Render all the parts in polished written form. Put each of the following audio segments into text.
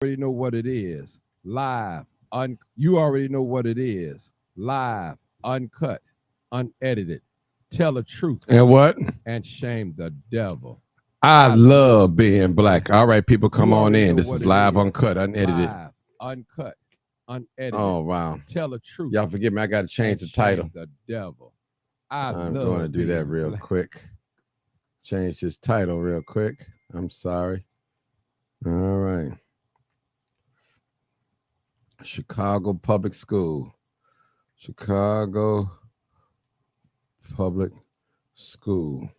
already know what it is. Live, you already know what it is. Live, uncut, unedited. Tell the truth And what? and shame the devil. I I love love being being black. black. All right, people, come You on already in. know This what is it live, is. uncut, unedited. Live, uncut, unedited. Oh, wow. Tell the truth Y'all forgive me. I got to change and the title. shame the devil. I I'm going to love do that being real black. quick. Change this title real quick. I'm sorry. All right. Chicago Public School. Chicago Public School.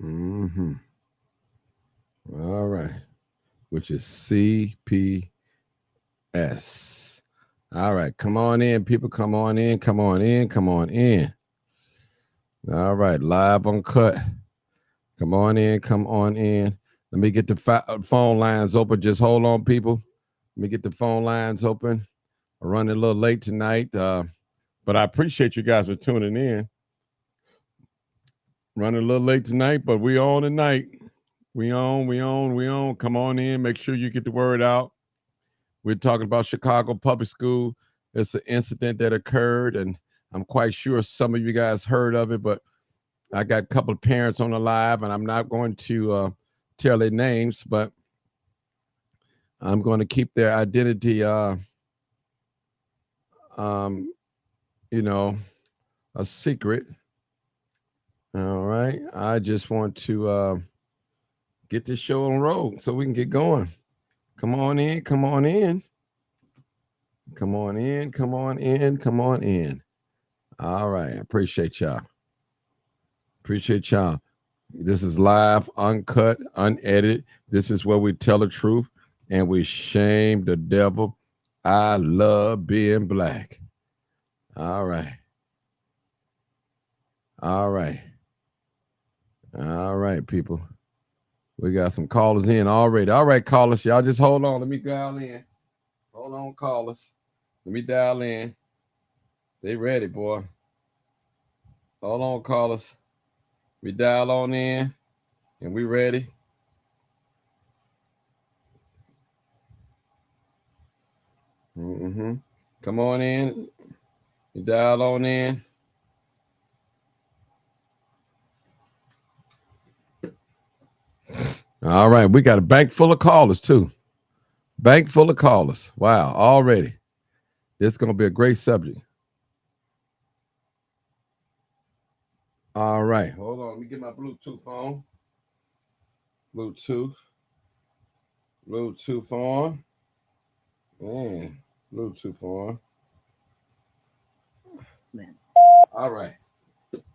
Mm-hmm. All right. Which is CPS. All right. Come on in, people. Come on in. Come on in. Come on in. All right. Live uncut. Come on in. Come on in. Let me get the phone lines open. Just hold on, people. Let me get the phone lines open. I'm running a little late tonight, but I appreciate you guys for tuning in. Running a little late tonight, but we on tonight. We on. Come on in. Make sure you get the word out. We're talking about Chicago Public School. It's an incident that occurred, and I'm quite sure some of you guys heard of it, but I got a couple of parents on the live, and I'm not going to tell their names, but I'm going to keep their identity, you know, a secret. All right. I just want to get this show on road so we can get going. Come on in. Come on in. Come on in. Come on in. Come on in. All right. I appreciate y'all. Appreciate y'all. This is live, uncut, unedited. This is where we tell the truth and we shame the devil. I love being black. All right. All right. All right, people. We got some callers in already. All right, callers. Y'all just hold on. Let me dial in. Hold on, callers. Let me dial in. They ready, boy. Hold on, callers. We dial on in and we ready. Mm-hmm. Come on in. You dial on in. All right. We got a bank full of callers, too. Bank full of callers. Wow. Already. This is going to be a great subject. All right. Hold on. Let me get my Bluetooth on. Bluetooth on. Man. Bluetooth on. Man. All right.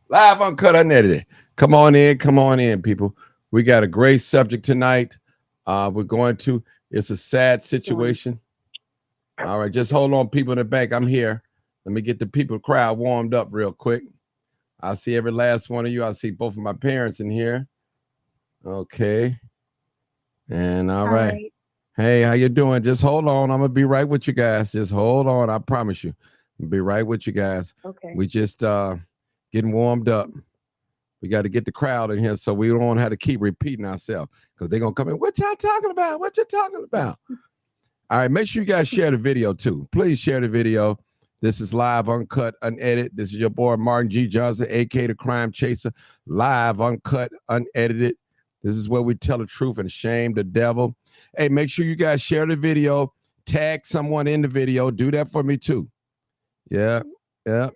Live, uncut, unedited. Come on in, people. We got a great subject tonight. We're going to, it's a sad situation. All right, just hold on, people in the bank. I'm here. Let me get the people crowd warmed up real quick. I see every last one of you. I see both of my parents in here. Okay. And all right. Hey, how you doing? Just hold on. I'm gonna be right with you guys. Just hold on. I promise you. I'll be right with you guys. Okay. We just getting warmed up. We got to get the crowd in here so we don't have to keep repeating ourselves because they're gonna come in. What y'all talking about? What you talking about? All right, make sure you guys share the video too. Please share the video. This is live, uncut, unedited. This is your boy Martin G. Johnson, aka the Crime Chaser. Live, uncut, unedited. This is where we tell the truth and shame the devil. Hey, make sure you guys share the video. Tag someone in the video. Do that for me too. Yeah, yeah.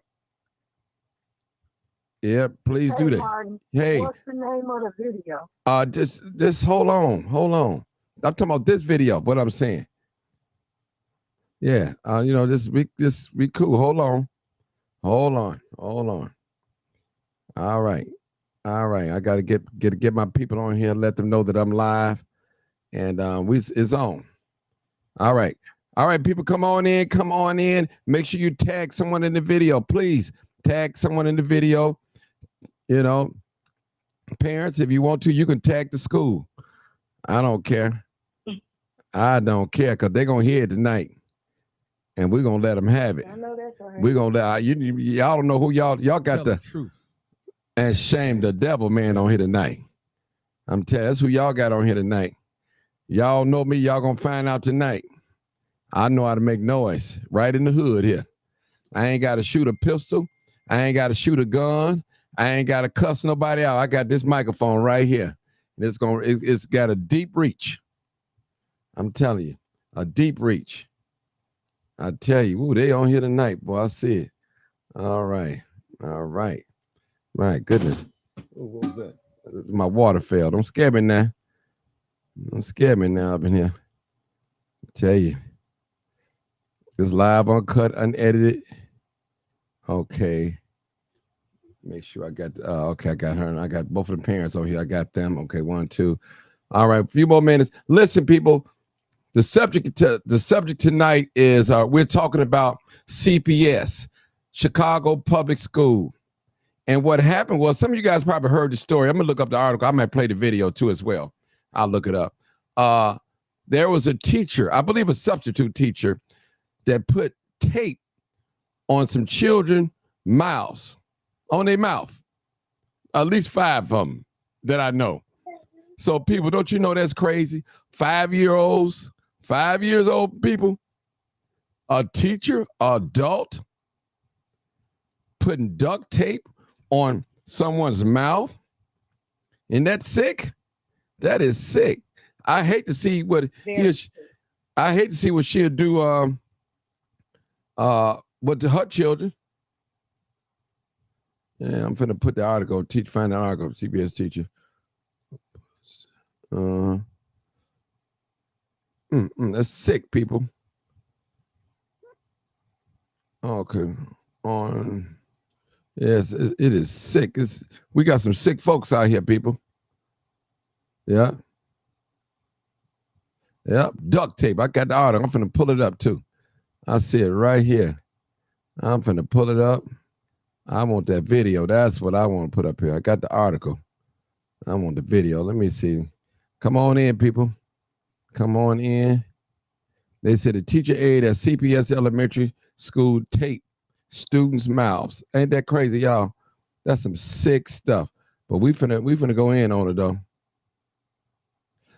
Yeah, please do that. Martin, hey, what's the name of the video? Just hold on. I'm talking about this video. What I'm saying. Yeah, just be cool. Hold on. All right. I gotta get my people on here. Let them know that I'm live, and it's on. All right. People, come on in. Make sure you tag someone in the video, please. Tag someone in the video. You know, parents, if you want to, you can tag the school. I don't care. I don't care because they're going to hear it tonight. And we're going to let them have it. I know that's right. We're going to let, y'all don't know who y'all got the truth and shame the devil man on here tonight. I'm telling you, that's who y'all got on here tonight. Y'all know me. Y'all gonna find out tonight. I know how to make noise right in the hood here. I ain't got to shoot a pistol. I ain't got to shoot a gun. I ain't got to cuss nobody out. I got this microphone right here. It's got a deep reach. I'm telling you, a deep reach. I tell you, ooh, they on here tonight, boy. I see it. All right. My goodness. Ooh, what was that? This is my water fell. Don't scare me now. Don't scare me now up in here. I tell you. It's live, uncut, unedited. Okay. Make sure I got, okay, I got her. And I got both of the parents on here. I got them. Okay, 1, 2. All right, a few more minutes. Listen, people, the subject tonight is we're talking about CPS, Chicago Public School. And what happened was, some of you guys probably heard the story. I'm going to look up the article. I might play the video too as well. I'll look it up. There was a teacher, I believe a substitute teacher, that put tape on some children's mouths, on their mouth. At least 5 of them that I know. So people, don't you know that's crazy? 5-year-olds, 5 years old people, a teacher, adult, putting duct tape on someone's mouth. Isn't that sick? That is sick. I hate to see what she'll do with her children. Yeah, I'm finna put the article, find the article, CPS teacher. That's sick, people. Okay. Yes, it is sick. We got some sick folks out here, people. Yeah. Yep, duct tape. I got the article. I'm finna pull it up too. I see it right here. I'm finna pull it up. I want that video. That's what I want to put up here. I got the article. I want the video. Let me see. Come on in, people. Come on in. They said a teacher aide at CPS Elementary School tape students' mouths. Ain't that crazy, y'all? That's some sick stuff. But we finna go in on it though.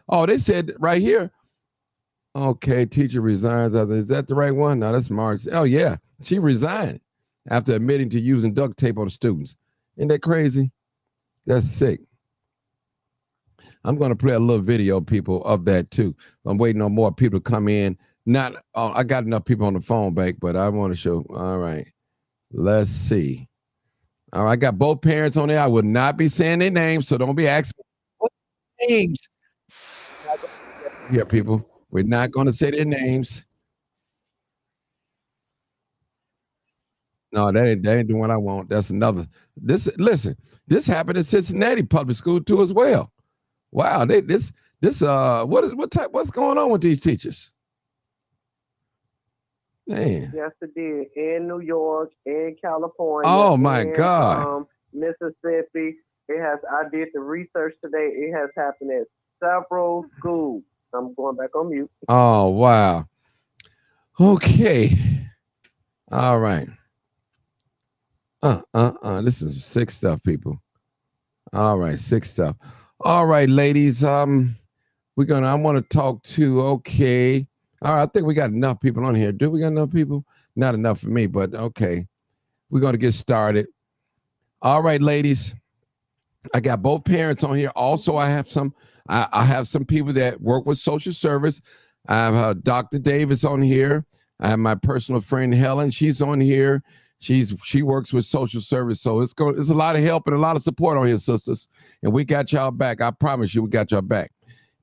Oh, they said right here. Okay, teacher resigns. Is that the right one? No, that's March. Oh yeah, she resigned after admitting to using duct tape on the students. Isn't that crazy? That's sick. I'm going to play a little video, people, of that too. I'm waiting on more people to come in. I got enough people on the phone bank, but I want to show. All right, let's see. All right, I got both parents on there. I will not be saying their names, so don't be asking what names. Here, people, we're not going to say their names. No, that ain't the one I want. That's another. Listen, this happened at Cincinnati Public School too as well. Wow, what's going on with these teachers? Man. Yes, it did. In New York, in California. Oh my God. Mississippi. I did the research today. It has happened at several schools. I'm going back on mute. Oh wow. Okay. All right. This is sick stuff, people. All right, sick stuff. All right, ladies. I want to talk to, okay. All right, I think we got enough people on here. Do we got enough people? Not enough for me, but okay. We're going to get started. All right, ladies. I got both parents on here. Also, I have some people that work with social service. I have Dr. Davis on here. I have my personal friend Helen. She's on here. She works with social service, so it's a lot of help and a lot of support on here, sisters. And we got y'all back. I promise you, we got y'all back.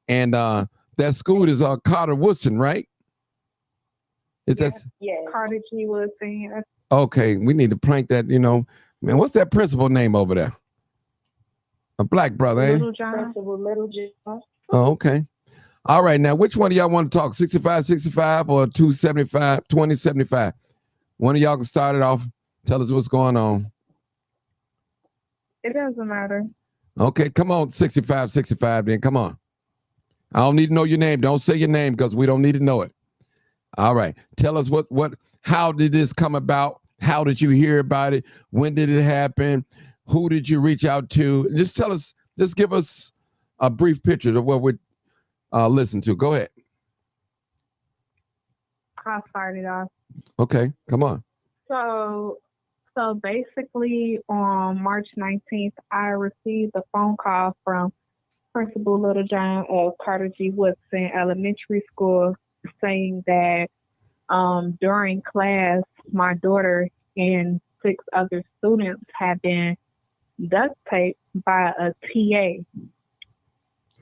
And that school is Carter Woodson, right? Yeah, Carter G. Woodson. Okay, we need to plank that. Man, what's that principal name over there? A black brother, eh? Little John. Little John. Oh, okay. All right, now which one of y'all want to talk? 65 or 2075? One of y'all can start it off. Tell us what's going on. It doesn't matter. Okay, come on, 65 then. Come on. I don't need to know your name. Don't say your name because we don't need to know it. All right. Tell us how did this come about? How did you hear about it? When did it happen? Who did you reach out to? Just tell us, just give us a brief picture of what we're listening to. Go ahead. I'll start it off. Okay, come on. So basically on March 19th, I received a phone call from Principal Littlejohn of Carter G. Woodson Elementary School saying that during class, my daughter and 6 other students had been duct taped by a TA.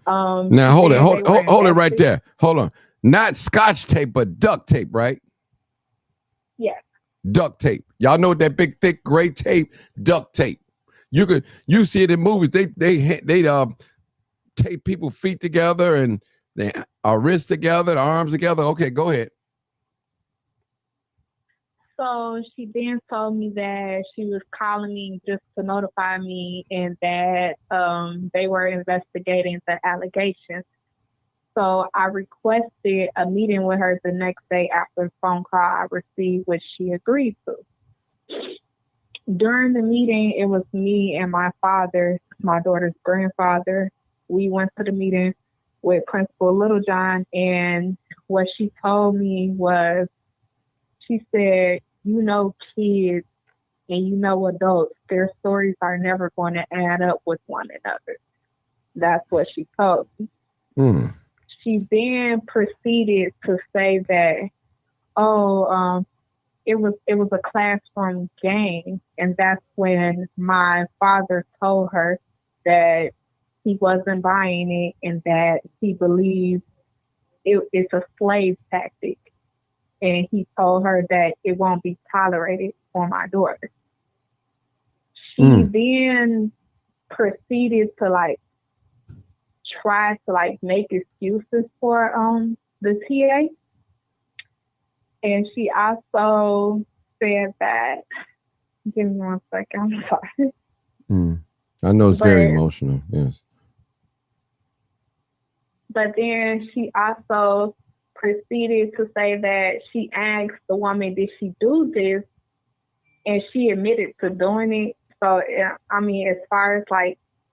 Now hold it right there. Hold on. Not scotch tape, but duct tape, right? Yes. Duct tape. Y'all know that big, thick, gray tape, duct tape. You see it in movies. They tape people's feet together and they wrists together, arms together. Okay, go ahead. So she then told me that she was calling me just to notify me and that they were investigating the allegations. So I requested a meeting with her the next day after the phone call I received, which she agreed to. During the meeting, it was me and my father, my daughter's grandfather. We went to the meeting with Principal Littlejohn, and what she told me was, she said, kids and adults, their stories are never going to add up with one another. That's what she told me. She then proceeded to say that, it was a classroom game, and that's when my father told her that he wasn't buying it and that he believed it's a slave tactic. And he told her that it won't be tolerated for my daughter. She then proceeded to try to make excuses for the TA. And she also said that, give me 1 second, I'm sorry. I know it's very emotional, yes. But then she also proceeded to say that she asked the woman, did she do this? And she admitted to doing it. So, I mean, as far as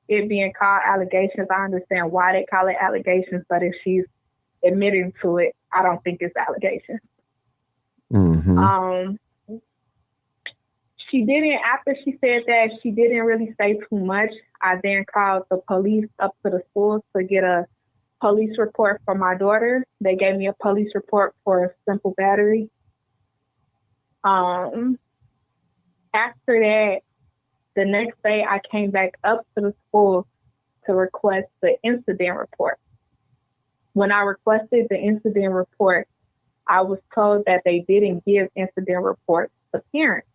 it being called allegations, I understand why they call it allegations, but if she's admitting to it, I don't think it's allegations. She didn't, after she said that, she didn't really say too much. I then called the police up to the school to get a police report for my daughter. They gave me a police report for a simple battery. After that, the next day I came back up to the school to request the incident report. When I requested the incident report, I was told that they didn't give incident reports to parents.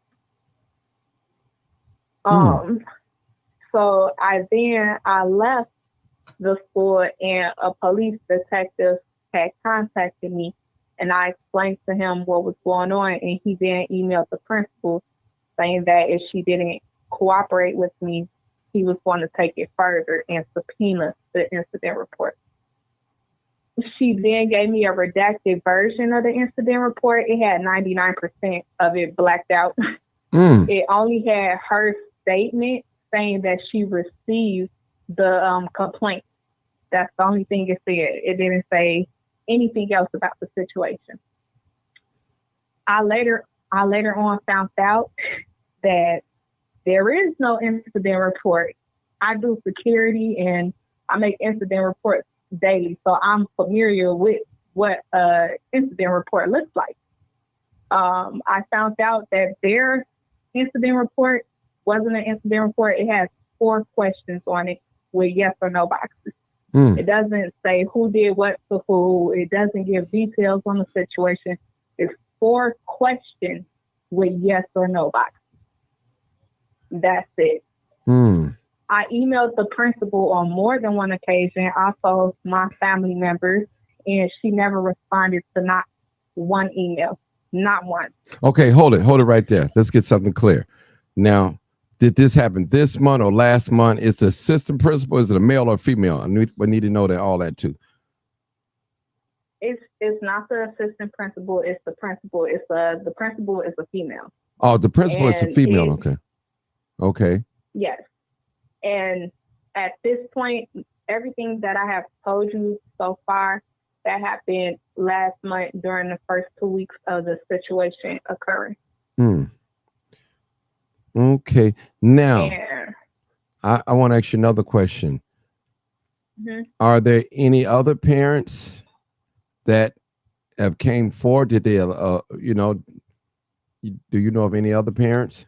So I left the school and a police detective had contacted me, and I explained to him what was going on, and he then emailed the principal saying that if she didn't cooperate with me, he was going to take it further and subpoena the incident report. She then gave me a redacted version of the incident report. It had 99% of it blacked out. It only had her statement saying that she received the complaint. That's the only thing it said. It didn't say anything else about the situation. I later on found out that there is no incident report. I do security and I make incident reports daily, so I'm familiar with what an incident report looks like. I found out that their incident report wasn't an incident report. It has 4 questions on it with yes or no boxes. It doesn't say who did what to who. It doesn't give details on the situation. It's 4 questions with yes or no boxes. That's it. I emailed the principal on more than one occasion, also my family members, and she never responded to not one email, not one. Okay, hold it right there. Let's get something clear. Now, did this happen this month or last month? Is the assistant principal, is it a male or female? We need to know that, all that too. It's not the assistant principal, it's the principal. The principal is a female. Oh, the principal is a female. Okay. Yes. And at this point, everything that I have told you so far, that happened last month during the first 2 weeks of the situation occurring. Hmm. Okay. Now, And I want to ask you another question. mhm. Are there any other parents that have came forward? Did they, do you know of any other parents?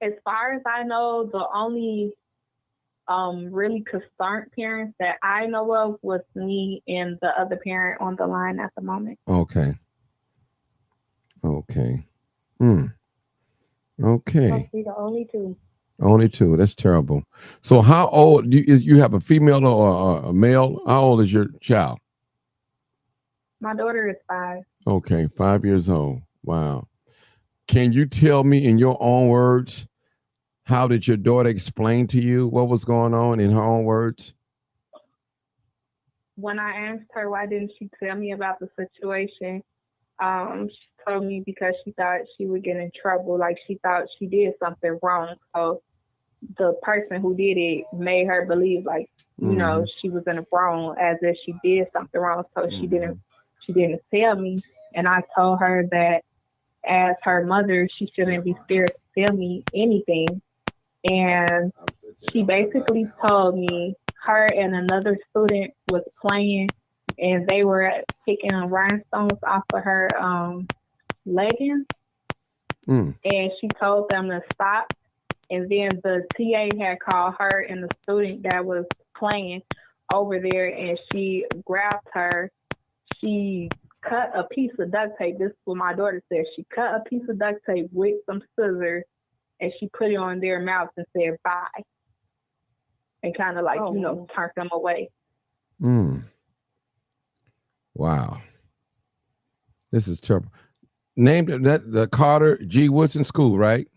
As far as I know, the only really concerned parents that I know of was me and the other parent on the line at the moment. Okay. Okay. Hmm. Okay. We're the only two. Only two. That's terrible. So, how old? You have a female or a male? How old is your child? My daughter is 5. Okay, 5 years old. Wow. Can you tell me in your own words, how did your daughter explain to you what was going on in her own words? When I asked her why didn't she tell me about the situation, she told me because she thought she would get in trouble, like she thought she did something wrong. So the person who did it made her believe like, Mhm. she was in the wrong as if she did something wrong. So Mhm. she didn't tell me. And I told her that as her mother, she shouldn't be scared to tell me anything. And she basically told me her and another student was playing and they were picking rhinestones off of her leggings, Mm. and she told them to stop. And then the TA had called her and the student that was playing over there, and she grabbed her. She cut a piece of duct tape. This is what my daughter said. She cut a piece of duct tape with some scissors, and she put it on their mouths and said bye, and kind of like, turned them away. Mm. Wow. This is terrible. Named that the Carter G. Woodson School, right?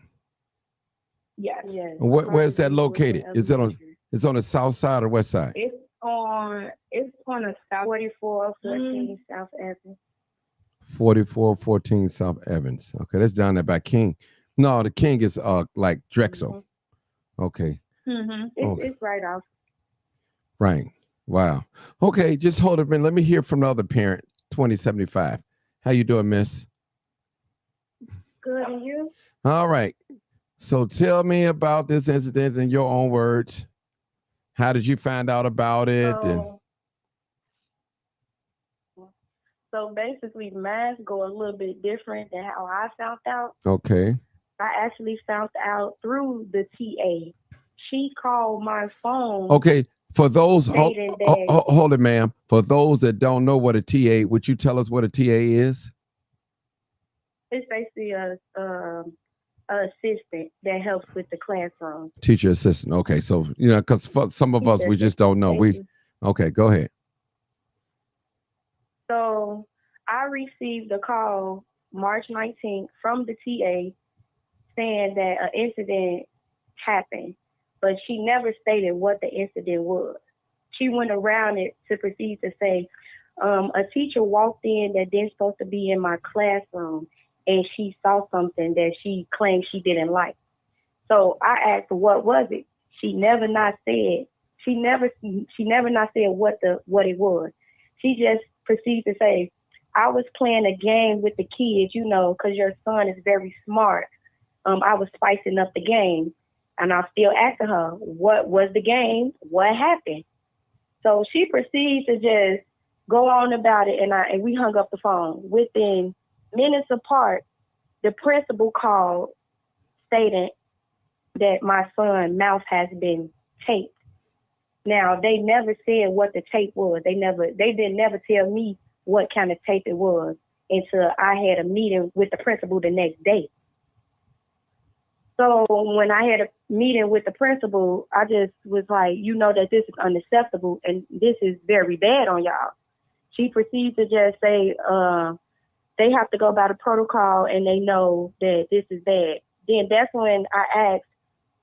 Yes. Where's that located? Is it on? It's on the south side or west side? It's on the south. 4414 South Evans. 4414 South Evans. Okay, that's down there by King. No, the King is like Drexel. Okay. Mm-hmm. It's right off. Right. Wow. Okay, just hold a minute. Let me hear from the other parent, 2075. How you doing, miss? Good, and you? All right. So tell me about this incident in your own words. How did you find out about it? So basically, mine go a little bit different than how I found out. Okay. I actually found out through the TA. She called my phone. Okay. For those, hold stating that it, ma'am. For those that don't know what a TA, would you tell us what a TA is? it's basically a assistant that helps with the classroom. Teacher assistant. Okay. So, because for some of us, we just don't know. Okay, go ahead. So I received a call March 19th from the TA saying that an incident happened, but she never stated what the incident was. She went around it to proceed to say, a teacher walked in that didn't supposed to be in my classroom, and she saw something that she claimed she didn't like. So I asked her, what was it? She never not said. She never not said what it was. She just proceeded to say, I was playing a game with the kids, because your son is very smart. I was spicing up the game. And I still asking her, what was the game? What happened? So she proceeds to just go on about it, and we hung up the phone. Within minutes apart, the principal called stating that my son's mouth has been taped. Now, they never said what the tape was. They didn't never tell me what kind of tape it was until I had a meeting with the principal the next day. So when I had a meeting with the principal, I just was like, that this is unacceptable and this is very bad on y'all. She proceeds to just say, they have to go by the protocol and they know that this is bad. Then that's when I asked,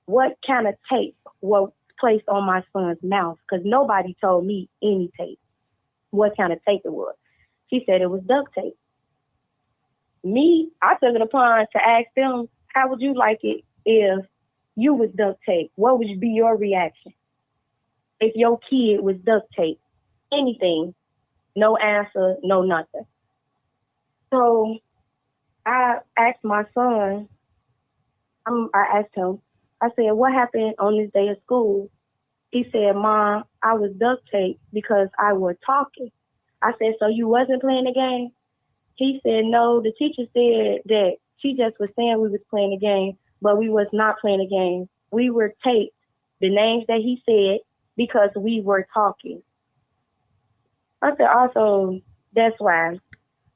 what kind of tape was placed on my son's mouth? Because nobody told me any tape, what kind of tape it was. She said it was duct tape. I took it upon to ask them, how would you like it if you was duct tape? What would be your reaction? if your kid was duct taped. Anything. No answer, no nothing. So I asked my son, I asked him, I said, what happened on this day of school? He said, Mom, I was duct taped because I was talking. I said, so you wasn't playing the game? He said, no, the teacher said that she just was saying we was playing the game, but we was not playing the game. We were taped, the names that he said, because we were talking. I said, also, that's why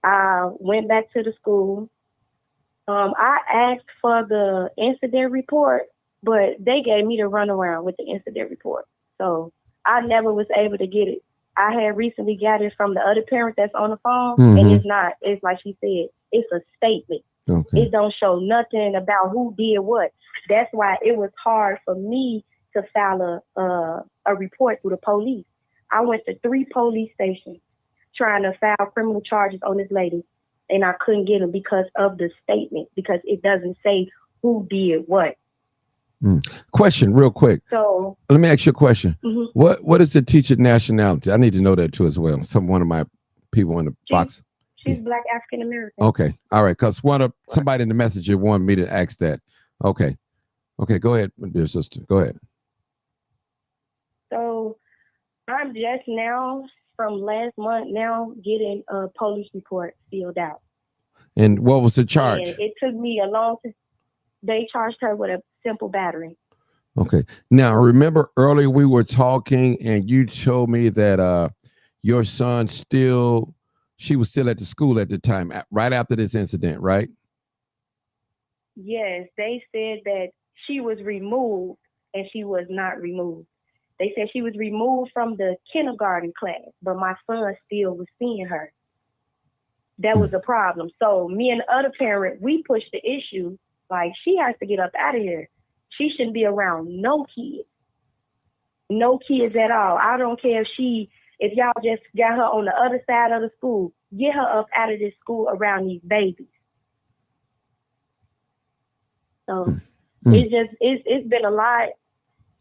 I went back to the school. I asked for the incident report, but they gave me the runaround with the incident report. So I never was able to get it. I had recently got it from the other parent that's on the phone, and it's not. It's like she said, it's a statement. Okay. It don't show nothing about who did what. That's why it was hard for me to file a report through the police. I went to 3 police stations trying to file criminal charges on this lady, and I couldn't get them because of the statement, because it doesn't say who did what. Question real quick. So let me ask you a question. What is the teacher nationality? I need to know that too as well. One of my people in the box. She's Black African American. Okay. All right. Because somebody in the messenger wanted me to ask that. Okay. Okay. Go ahead, dear sister. Go ahead. So I'm just now, from last month now, getting a police report filled out. And what was the charge? And it took me a long time. They charged her with a simple battery. Okay. Now, remember earlier we were talking and you told me that your son she was still at the school at the time, right after this incident, right? Yes, they said that she was removed, and she was not removed. They said she was removed from the kindergarten class, but my son still was seeing her. That was the problem. So me and the other parent, we pushed the issue, like, she has to get up out of here. She shouldn't be around no kids. No kids at all. I don't care if y'all just got her on the other side of the school, get her up out of this school around these babies. So it's been a lot.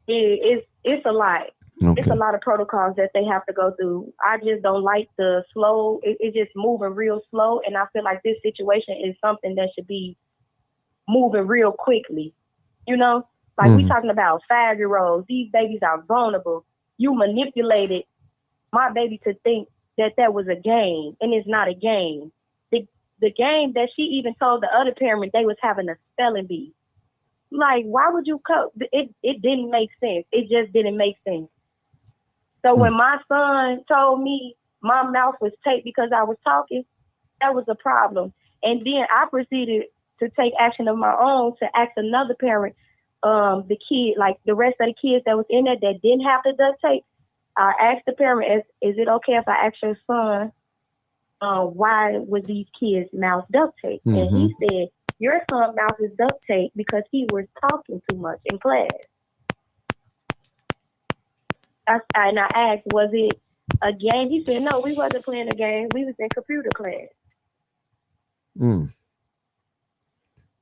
It's a lot. Okay. It's a lot of protocols that they have to go through. I just don't like the slow. It's just moving real slow, and I feel like this situation is something that should be moving real quickly. You know, like we talking about 5-year-olds. These babies are vulnerable. You manipulated my baby to think that was a game, and it's not a game. The game that she even told the other parent they was having a spelling bee. Like, why would you cut? It didn't make sense. It just didn't make sense. So when my son told me my mouth was taped because I was talking, that was a problem. And then I proceeded to take action of my own to ask another parent, the kid, like the rest of the kids that was in there that didn't have the duct tape. I asked the parent, is it okay if I ask your son, why was these kids' mouth duct taped? And he said, your son's mouth is duct taped because he was talking too much in class. And I asked, was it a game? He said, no, we wasn't playing a game. We was in computer class.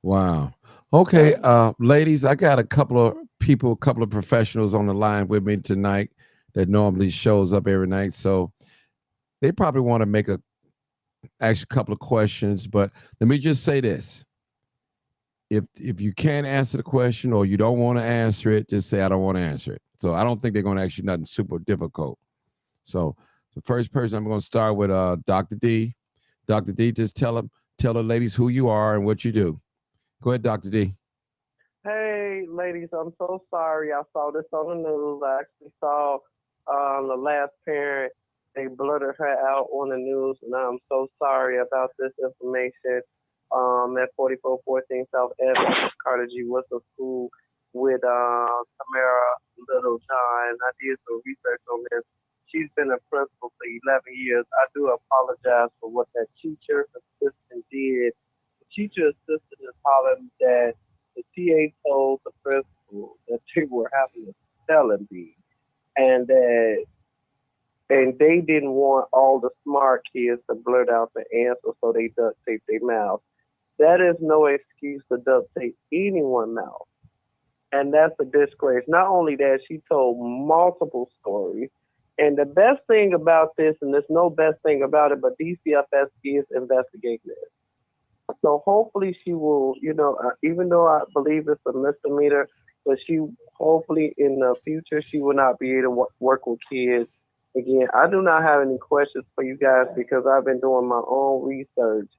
Wow. Okay, ladies, I got a couple of professionals on the line with me tonight that normally shows up every night. So they probably want to ask a couple of questions, but let me just say this. If you can't answer the question or you don't want to answer it, just say, I don't want to answer it. So I don't think they're going to ask you nothing super difficult. So the first person I'm going to start with, Dr. D. Dr. D, just tell the ladies who you are and what you do. Go ahead, Dr. D. Hey, ladies, I'm so sorry. I saw this on the news. I actually saw the last parent. They blurted her out on the news, and I'm so sorry about this information. At 4414 South Avenue, Carter G. Whistle School with Tamara Littlejohn. I did some research on this. She's been a principal for 11 years. I do apologize for what that teacher assistant did. The teacher assistant is hollering that the TA told the principal that they were having a spelling bee, and they didn't want all the smart kids to blurt out the answer, so they duct taped their mouth. That is no excuse to duct tape anyone's mouth. And that's a disgrace. Not only that, she told multiple stories. And the best thing about this, and there's no best thing about it, but DCFS is investigating this. So hopefully she will, even though I believe it's a misdemeanor, but she hopefully in the future she will not be able to work with kids again. I do not have any questions for you guys because I've been doing my own research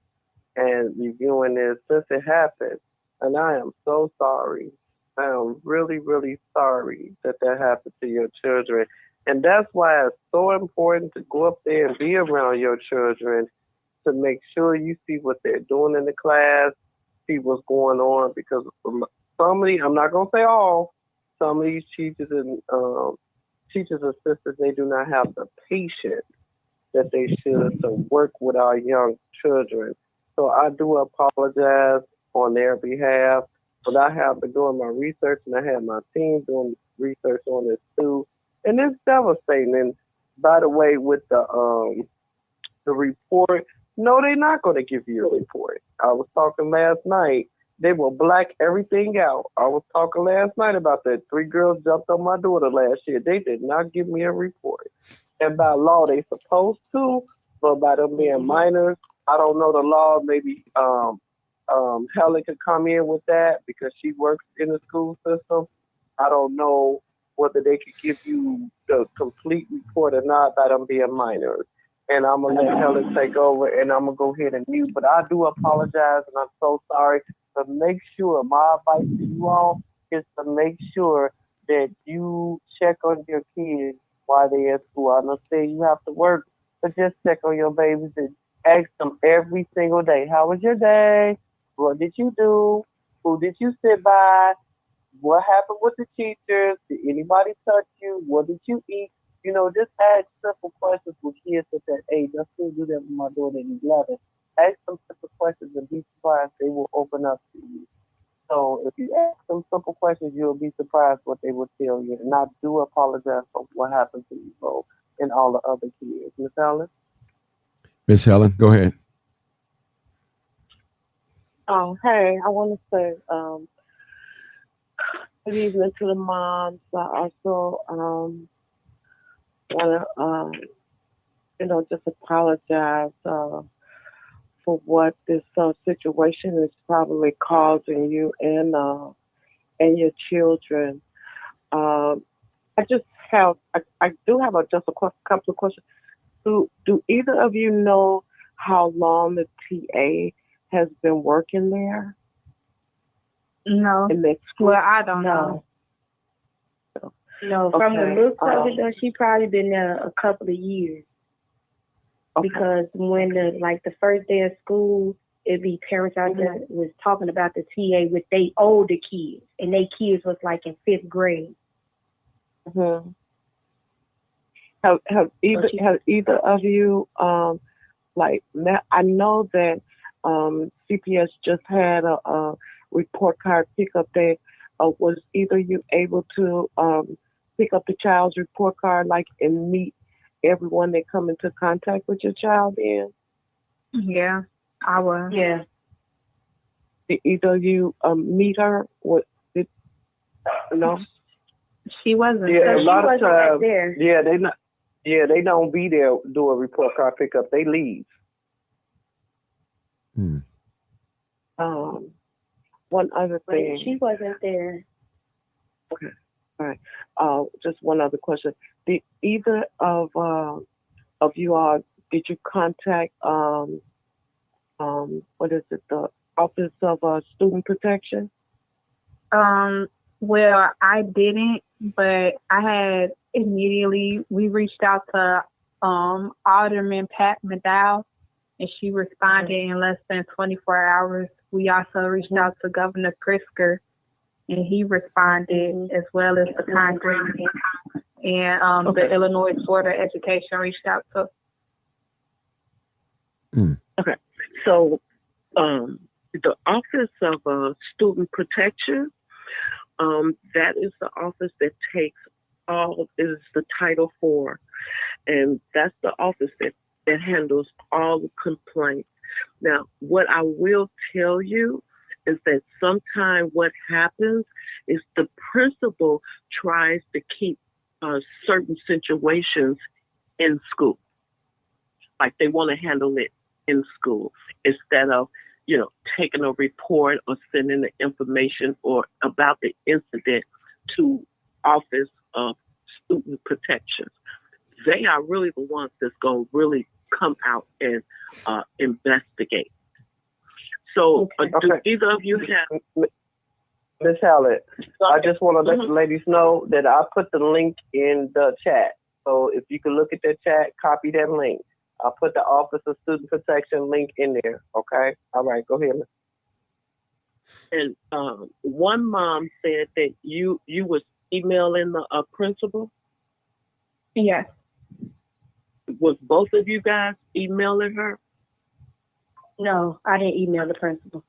and reviewing this since it happened. And I am so sorry. I am really, really sorry that happened to your children. And that's why it's so important to go up there and be around your children to make sure you see what they're doing in the class, see what's going on. Because some of these, I'm not going to say all, some of these teachers and teachers assistants, they do not have the patience that they should to work with our young children. So I do apologize on their behalf, but I have been doing my research and I have my team doing research on this too. And it's devastating. And by the way, with the report, no, they're not going to give you a report. I was talking last night. They will black everything out. I was talking last night about that. 3 girls jumped on my daughter last year. They did not give me a report. And by law, they supposed to, but by them being minors, I don't know the law. Maybe Helen could come in with that because she works in the school system. I don't know whether they could give you the complete report or not by them being minors. And I'm going to let Helen take over, and I'm going to go ahead and mute. But I do apologize, and I'm so sorry. But make sure, my advice to you all is to make sure that you check on your kids while they're at school. I understand you have to work, but just check on your babies and ask them every single day, how was your day? What did you do? Who did you sit by? What happened with the teachers? Did anybody touch you? What did you eat? Just ask simple questions with kids at that age. I still do that with my daughter at 11. Ask them simple questions and be surprised they will open up to you. So if you ask them simple questions, you'll be surprised what they will tell you. And I do apologize for what happened to you both and all the other kids. Miss Helen? Miss Helen, go ahead. Hey, I want to say good evening to the moms. I also want to, just apologize for what this situation is probably causing you and your children. I just have, I do have just a couple of questions. Do either of you know how long the TA has been working there? No. In that school? Well, I don't know. No, from the Okay. looks of it, though, she probably been there a couple of years. Okay. Because when the first day of school, it'd be parents out there was talking about the TA with they older kids, and they kids was like in 5th grade. Mm-hmm. Have either of you I know that CPS just had a report card pickup day. Was either you able to pick up the child's report card and meet everyone that come into contact with your child in? Yeah, I was. Yeah. Did either of you meet her? No? She wasn't. Yeah, So a she lot of wasn't right times. there. Yeah, they don't be there do a report card pickup. They leave. One other But thing. she wasn't there. Okay. All right. Just one other question. Did either of you all, did you contact what is it, the Office of Student Protection? Well, I didn't, but I had we reached out to Alderman Pat McDowell, and she responded in less than 24 hours. We also reached out to Governor Pritzker, and he responded, as well as the Congress, and the Illinois Board of Education reached out to. Okay, so the Office of Student Protection, that is the office that takes is the Title IV, and that's the office that handles all the complaints. Now, what I will tell you is that sometimes what happens is the principal tries to keep certain situations in school. Like they want to handle it in school instead of, taking a report or sending the information or about the incident to Office of Student Protection. They are really the ones that's going to really come out and investigate. So do either of you have... Ms. Hallett, I just want to let the ladies know that I put the link in the chat. So if you can look at that chat, copy that link. I'll put the Office of Student Protection link in there. Okay? All right, go ahead. And one mom said that you was emailing the principal. Yes. Was both of you guys emailing her? No, I didn't email the principal.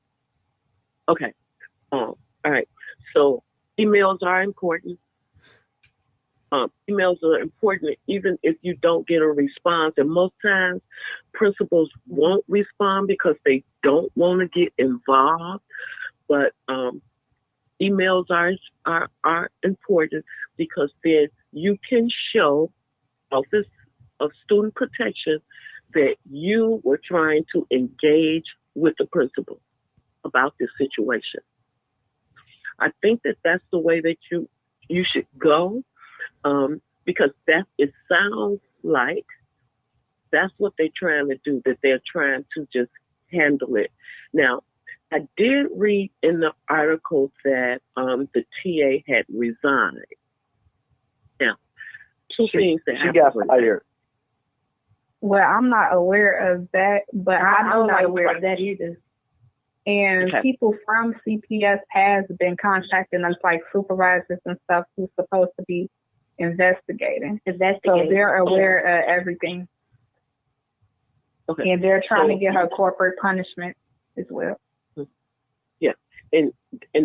Okay. All right. So emails are important. Emails are important even if you don't get a response. And most times principals won't respond because they don't want to get involved. But emails are important because then you can show Office of Student Protection that you were trying to engage with the principal about this situation. I think that that's the way that you should go, because it sounds like that's what they're trying to do, that they're trying to just handle it. Now, I did read in the article that the TA had resigned. Now, two things that happened. She got fired. Well, I'm not aware of that, but I'm not aware of that either. And people from CPS has been contacting us, like supervisors and stuff, who's supposed to be investigating. So they're aware of everything. Okay. And they're trying to get her corporate punishment as well. Yeah, and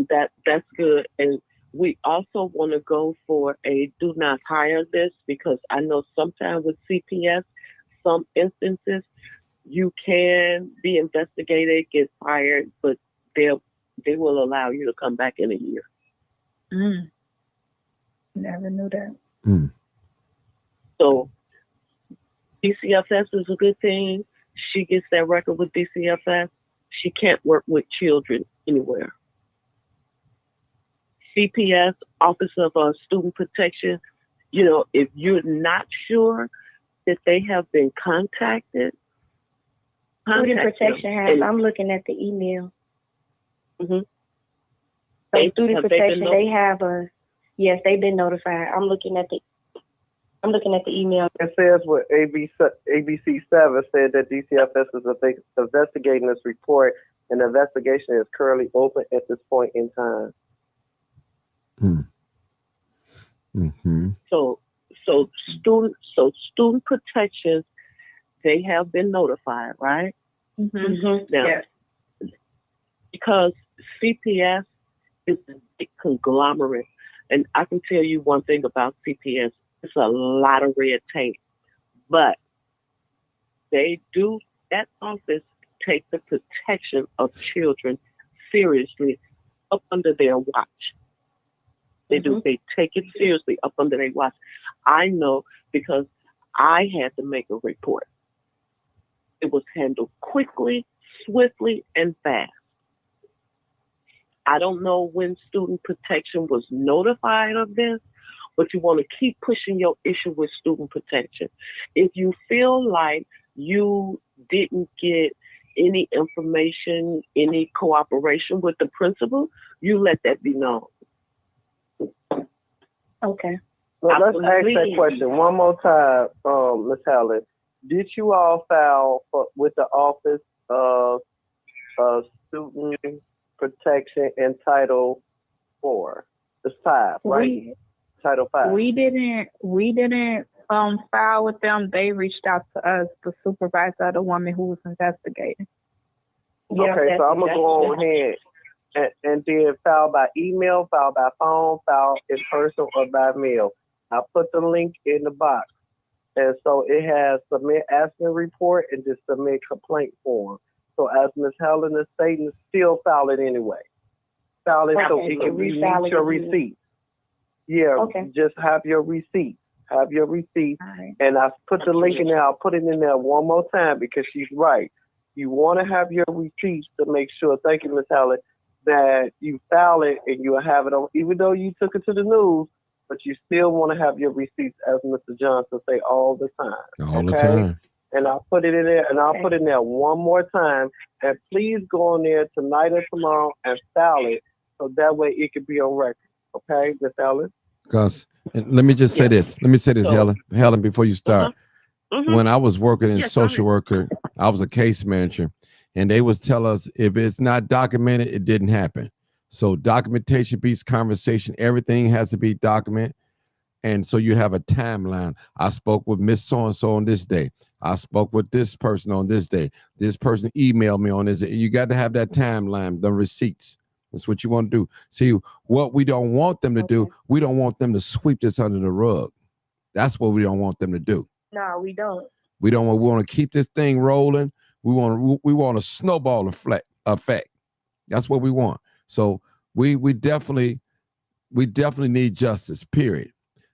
that's good. And we also want to go for a do not hire list, because I know sometimes with CPS, some instances you can be investigated, get fired, but they will allow you to come back in a year. Never knew that. So DCFS is a good thing. She gets that record with DCFS. She can't work with children anywhere. CPS, Office of Student Protection, if you're not sure that they have been contacted, Student Protection has. I'm looking at the email. Mm-hmm. So Student Protection, they have yes, they've been notified. I'm looking at the email. It says what ABC7 said that DCFS is investigating this report, and the investigation is currently open at this point in time. Mm-hmm. So student protection, they have been notified, right? Mm-hmm. Now, Yes. because CPS is a big conglomerate, and I can tell you one thing about CPS: it's a lot of red tape, but they do, that office, take the protection of children seriously up under their watch. They do. They take it seriously up under their watch. I know because I had to make a report. It was handled quickly, swiftly, and fast. I don't know when Student Protection was notified of this, but you want to keep pushing your issue with Student Protection. If you feel like you didn't get any information, any cooperation with the principal, you let that be known. Okay. Well, let's ask that question one more time, Ms. Hallett. Did you all file with the Office of Student Protection in Title 4? It's 5, right? Title 5. We didn't file with them. They reached out to us, the supervisor, the woman who was investigating. Okay, so I'm gonna go on ahead and then file by email, file by phone, file in person, or by mail. I'll put the link in the box. And so it has submit asking report and just submit complaint form. So as Miss Helen is stating, still file it anyway. File it so Okay, it so can be refile it your if you- receipt. Yeah, Okay. just have your receipt. Have your receipt. All right. And I put the link in there. I'll put it in there one more time because she's right. You want to have your receipts to make sure, thank you, Miss Helen, that you file it and you'll have it on, even though you took it to the news, but you still want to have your receipts, as Mr. Johnson say, all the time. All the okay? time. And I'll put it in there, and I'll Okay. put it in there one more time. And please go on there tonight or tomorrow and file it, so that way it can be on record. Okay, Miss Helen? Because let me just say this. Let me say this, So- Helen, before you start. Mhm. When I was working in Yes, go social worker, I was a case manager, and they would tell us if it's not documented, it didn't happen. So documentation beats conversation. Everything has to be documented. And so you have a timeline. I spoke with Miss So-and-so on this day. I spoke with this person on this day. This person emailed me on this day. You got to have that timeline, the receipts. That's what you want to do. See, what we don't want them to do, we don't want them to sweep this under the rug. That's what we don't want them to do. No, we don't. We want to keep this thing rolling. We want a snowball effect. That's what we want. So we definitely need justice, period.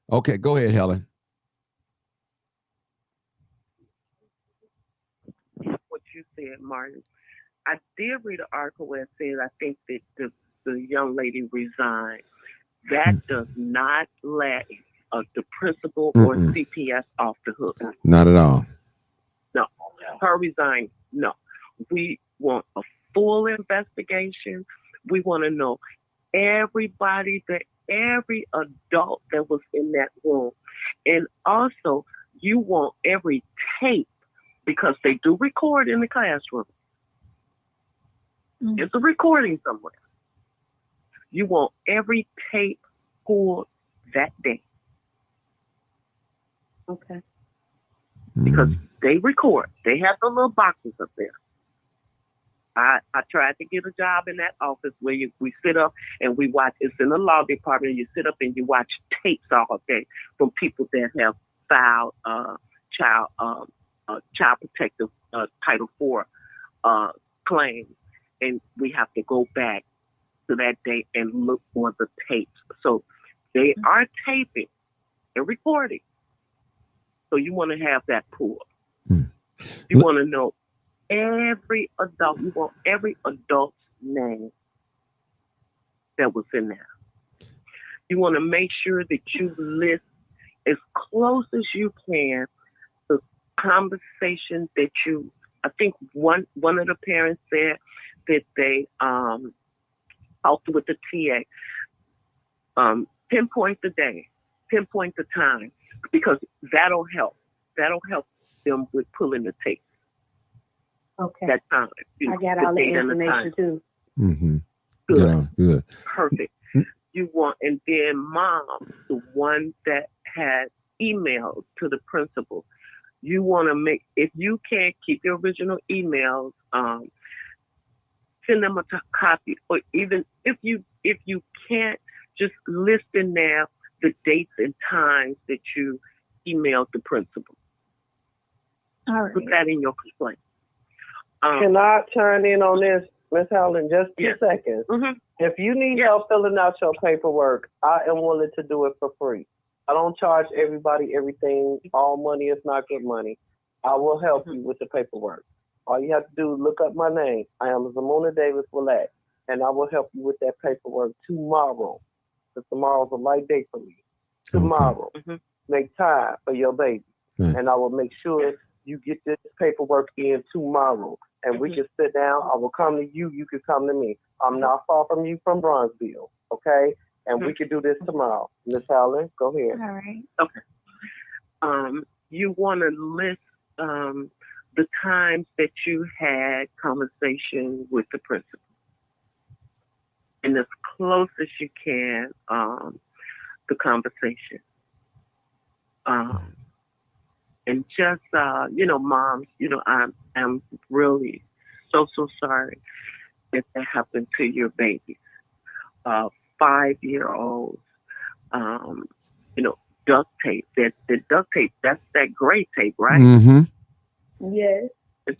Okay, go ahead, Helen. What you said, Martin. I did read an article where it said I think that the young lady resigned. That does not let the principal or Mm-mm. CPS off the hook. Not at all. No, her resign. No, we want a full investigation. We want to know everybody, every adult that was in that room, and also you want every tape because they do record in the classroom. Mhm. It's a recording somewhere. You want every tape pulled that day Okay. because Mhm. they record. They have the little boxes up there. I tried to get a job in that office where we sit up and we watch. It's in the law department. You sit up and you watch tapes all day from people that have filed child protective Title IV claims, and we have to go back to that day and look for the tapes. So they are taping and recording. So you want to have that pulled. Hmm. You want to know every adult. You want every adult's name that was in there. You want to make sure that you list as close as you can the conversation that you. I think one of the parents said that they talked with the TA. Pinpoint the day, pinpoint the time, because that'll help. That'll help them with pulling the tape. Okay. That time. I got all the information too. Mm-hmm. Good. Good. Perfect. You want, and then mom, the one that had emailed to the principal, you want to make, if you can't keep your original emails, send them a copy, or even if you can't, just list in there the dates and times that you emailed the principal. All right. Put that in your complaint. Can I turn in on this, Miss Helen, just 2 Yes. seconds? Mhm. If you need help filling out your paperwork, I am willing to do it for free. I don't charge everybody everything. All money is not good money. I will help you with the paperwork. All you have to do is look up my name. I am Zamona Davis Willett, and I will help you with that paperwork tomorrow. Because tomorrow's a light day for me. Tomorrow, Mhm. make time for your baby, and I will make sure you get this paperwork in tomorrow. And we can sit down. I will come to you. You can come to me. I'm not far from you from Bronzeville, okay? And we can do this tomorrow. Miss Helen, go ahead. All right. Okay. You want to list the times that you had conversation with the principal, and as close as you can, the conversation. And just, moms, I'm really so sorry that happened to your babies. 5-year-olds, duct tape. That duct tape, that's that gray tape, right? Mm-hmm. Yes.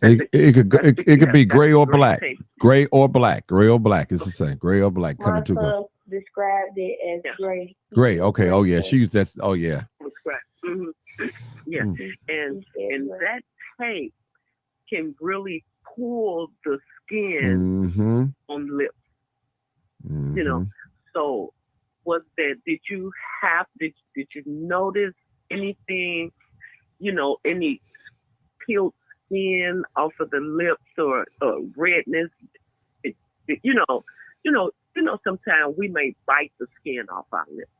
It could be gray or that's black. tape. Gray or black. Gray or black. It's the same. Gray or black. My Coming to go. son described it as Yeah. gray. Gray. Okay. Oh yeah. She used that. Oh yeah. Was correct. Yeah, Mm. and He said gray. that tape can really pull the skin Mm-hmm. on the lips. Mm-hmm. You know, so was there? Did you notice anything? You know, any peeled skin off of the lips or redness? You know. Sometimes we may bite the skin off our lips.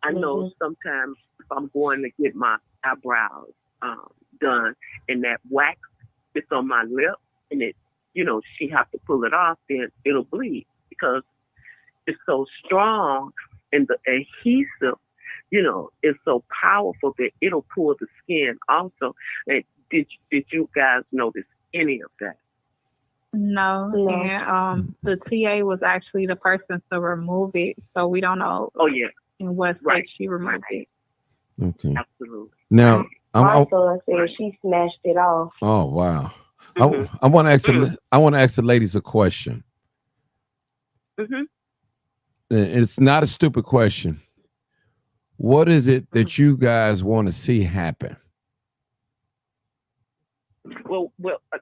I know sometimes if I'm going to get my eyebrows done and that wax is on my lip and it, she have to pull it off, then it'll bleed because it's so strong and the adhesive, is so powerful that it'll pull the skin also. And did you guys notice any of that? No, and the TA was actually the person to remove it, so we don't know Oh yeah, in what state Right. she removed it. Okay. absolutely. Now, My son said she smashed it off. oh wow. Mhm. I want to ask. I want to ask the ladies a question. Mhm. It's not a stupid question. What is it that you guys want to see happen? Well,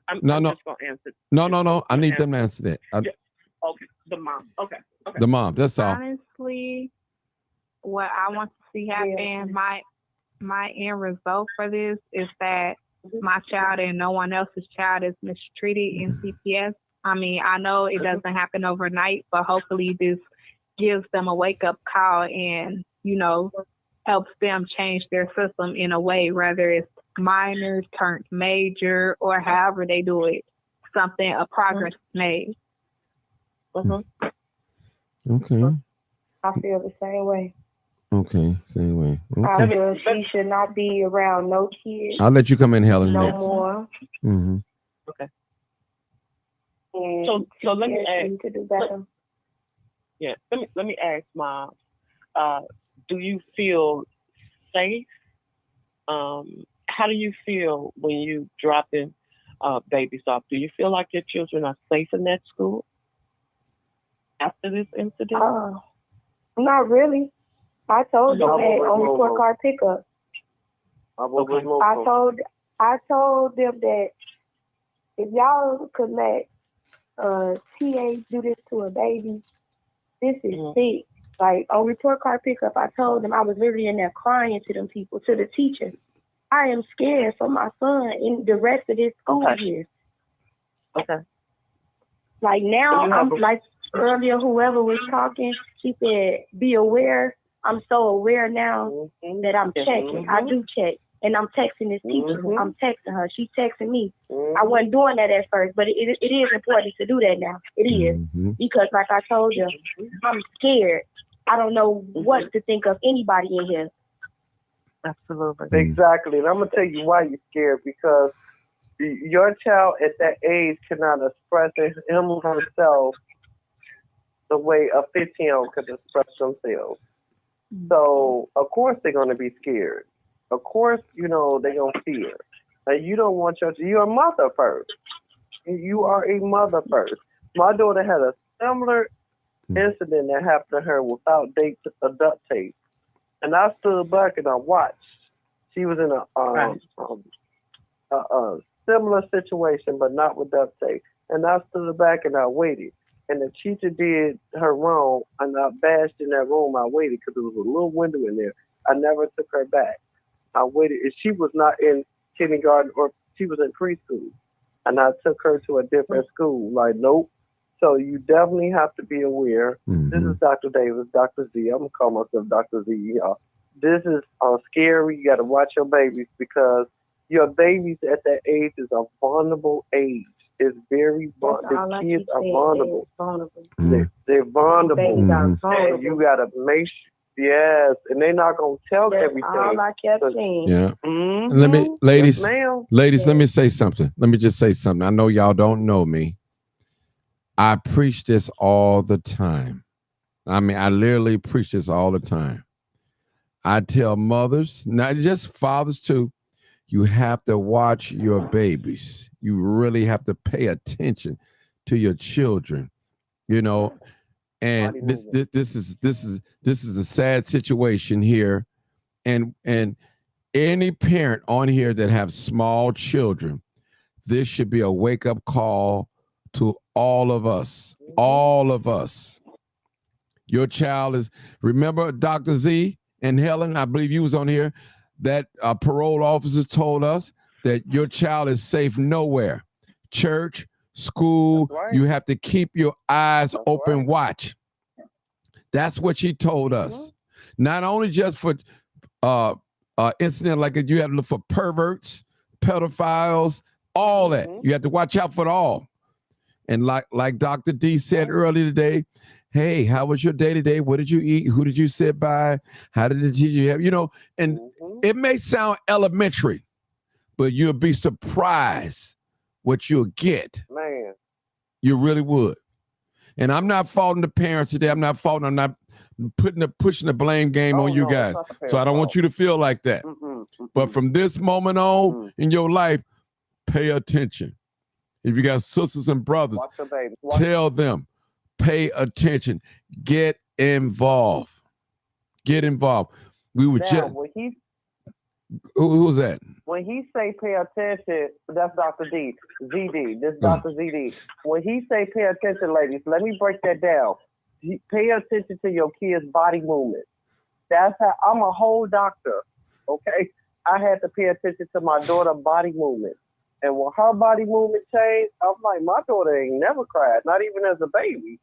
I'm No. just gonna answer. No. I need them to answer that. Okay, the mom. Okay. The mom. That's all. Honestly, what I want to see happen, my end result for this is that my child and no one else's child is mistreated in CPS. I mean, I know it doesn't happen overnight, but hopefully this gives them a wake-up call and, helps them change their system in a way, whether it's minors turned major or however they do it, a progress made. Okay. I feel the same way. Okay. Same way. I Okay. feel she should not be around no kids I'll let you come in, Helen. no Next. more. Mm-hmm. And So let me yes, ask. we need to do better. Yeah. Let me ask, Mom. Do you feel safe? How do you feel when you dropping babies off? Do you feel like your children are safe in that school after this incident? Not really. I told them No, that wait, on whoa, report whoa. card pickup. I told them that if y'all could let TA do this to a baby, this is sick. Like on report card pickup, I told them I was literally in there crying to them people, to the teacher. I am scared for my son in the rest of this school year. Okay. Like now, I'm like earlier, whoever was talking, she said, "Be aware." I'm so aware now that I'm checking. I do check, and I'm texting this teacher. I'm texting her. She's texting me. I wasn't doing that at first, but it is important to do that now. It is because, like I told you, I'm scared. I don't know what to think of anybody in here. Absolutely. Exactly. And I'm going to tell you why you're scared, because your child at that age cannot express him or herself the way a 15-year-old could express themselves. So, of course, they're going to be scared. Of course, they're going to fear. And you don't want you're a mother first. You are a mother first. My daughter had a similar incident that happened to her without duct tape. And I stood back and I watched. She was in a similar situation, but not with duct tape. And I stood back and I waited. And the teacher did her wrong, and I bashed in that room. I waited because there was a little window in there. I never took her back. I waited. And she was not in kindergarten, or she was in preschool. And I took her to a different school. Like, nope. So you definitely have to be aware. This is Dr. Davis, Dr. Z. I'm going to call myself Dr. Z, y'all. This is scary. You got to watch your babies, because your babies at that age is a vulnerable age. It's very vulnerable. The kids are vulnerable. They're vulnerable. And you got to make sure. Yes, and they're not going to tell everything. All I kept saying. Yeah. Let me, ladies, let me say something. Let me just say something. I know y'all don't know me. I preach this all the time. I mean, I literally preach this all the time. I tell mothers, not just fathers too, You have to watch your babies. You really have to pay attention to your children, you know. And Body this movement. this is a sad situation here. And any parent on here that have small children, this should be a wake-up call to all of us. All of us. Your child is, remember Dr. Z and Helen, I believe you was on here, that parole officers told us that your child is safe nowhere. Church, school, That's right. you have to keep your eyes That's open, right. watch. That's what she told us. Not only just for incident like that, you have to look for perverts, pedophiles, all that. You have to watch out for it all. And like Dr. D said earlier today, hey, how was your day today? What did you eat? Who did you sit by? How did the teacher have? You know, and it may sound elementary, but you'll be surprised what you'll get. Man. You really would. And I'm not faulting the parents today. I'm not pushing the blame game on you guys. So I don't want you to feel like that. But from this moment on in your life, pay attention. If you got sisters and brothers, Watch your babies. tell them, pay attention, get involved. Get involved. We were Now, just, when he who was that? when he say pay attention, that's Dr. D. ZD. This Dr. ZD. When he say pay attention, ladies, let me break that down. Pay attention to your kids' body movement. That's how I'm a whole doctor. Okay. I had to pay attention to my daughter's body movement. And when her body movement changed, I'm like, my daughter ain't never cried, not even as a baby.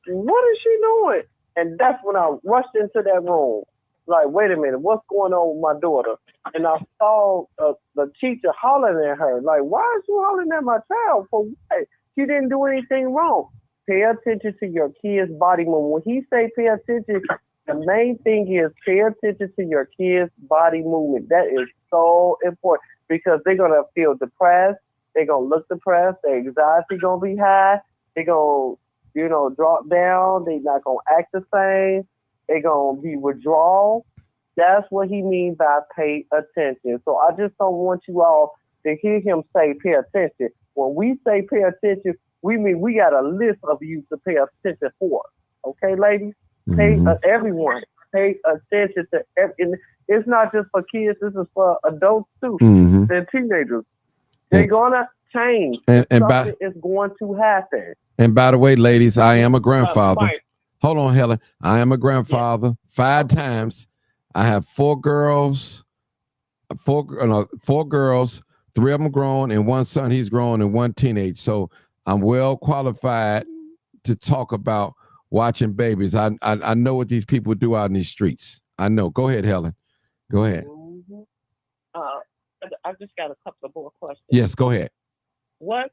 What is she doing? And that's when I rushed into that room. Like, wait a minute, what's going on with my daughter? And I saw the teacher hollering at her. Like, why is you hollering at my child? For what? She didn't do anything wrong. Pay attention to your kid's body movement. When he say pay attention, the main thing is pay attention to your kid's body movement. That is so important because they're going to feel depressed. They're going to look depressed. Their anxiety going to be high. They're going to, drop down. They're not going to act the same. They're going to be withdrawal. That's what he means by pay attention. So I just don't want you all to hear him say pay attention. When we say pay attention, we mean we got a list of you to pay attention for. Okay, ladies? Everyone. Pay attention to everything. It's not just for kids. This is for adults too. They're teenagers. They're going to change. And Something is going to happen. And by the way, ladies, I am a grandfather. Hold on, Helen. I am a grandfather 5 times. I have 4 girls, 4 girls, 3 of them grown, and 1 son, he's grown, and 1 teenage. So I'm well qualified to talk about watching babies. I know what these people do out in these streets. I know. Go ahead, Helen. Go ahead. I just got a couple of more questions. Yes, go ahead. What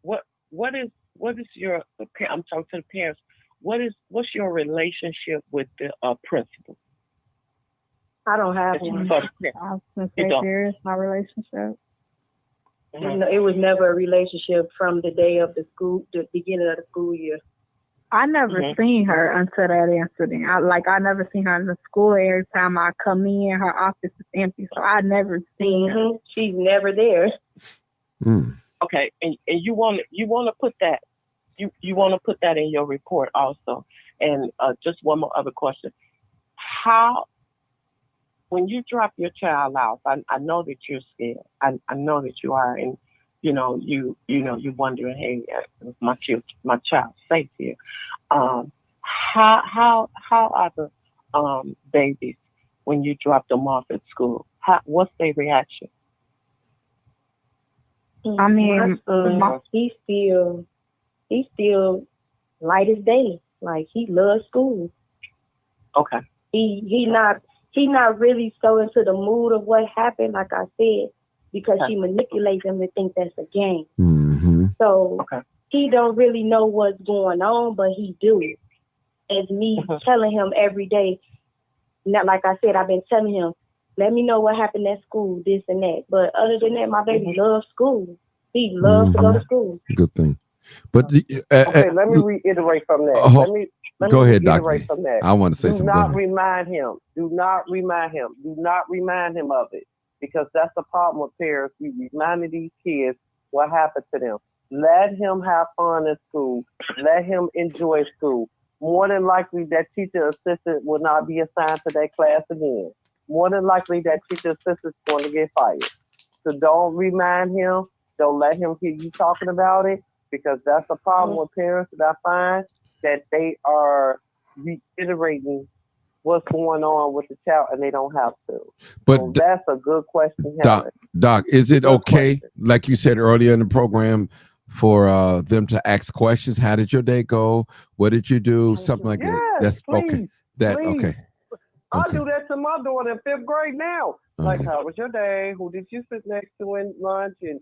is your? I'm talking to the parents. What's your relationship with the principal? I don't have It's one. for the I was gonna You say, don't. serious, my relationship. parents. It was never a relationship from the day of the beginning of the school year. I never seen her until that incident. I never seen her in the school. Every time I come in, her office is empty, so I never seen her. She's never there. Okay, and you want to put that you want to put that in your report also. And just one more other question: how, when you drop your child off, I know that you're scared. I know that you are, and you're wondering, hey, is my child safe here? How are the babies when you drop them off at school? What's their reaction? I mean, he's still light as day. Like, he loves school. Okay. He not really so into the mood of what happened, like I said, because she manipulates him to think that's a game. So he don't really know what's going on, but he do. As me telling him every day, not like I said, I've been telling him, let me know what happened at school, this and that. But other than that, my baby loves school. He loves to go to school. Good thing. But okay, let me reiterate from that. Go ahead, reiterate Dr. I want to say something. Do not remind him. Do not remind him. Do not remind him of it. because that's the problem with parents. We reminded these kids what happened to them. Let him have fun in school. Let him enjoy school. More than likely, that teacher assistant will not be assigned to that class again. More than likely, that teacher assistant is going to get fired. So don't remind him. Don't let him hear you talking about it, because that's the problem with parents that I find, that they are reiterating what's going on with the child and they don't have to. But So that's a good question, Doc, Helen. Doc, is it Good okay, question. like you said earlier in the program, for them to ask questions? How did your day go? What did you do? Something like that. Yes, That's please. okay. That please. okay. I Okay. do that to my daughter in 5th grade now. Like, Uh-huh. how was your day? Who did you sit next to in lunch? And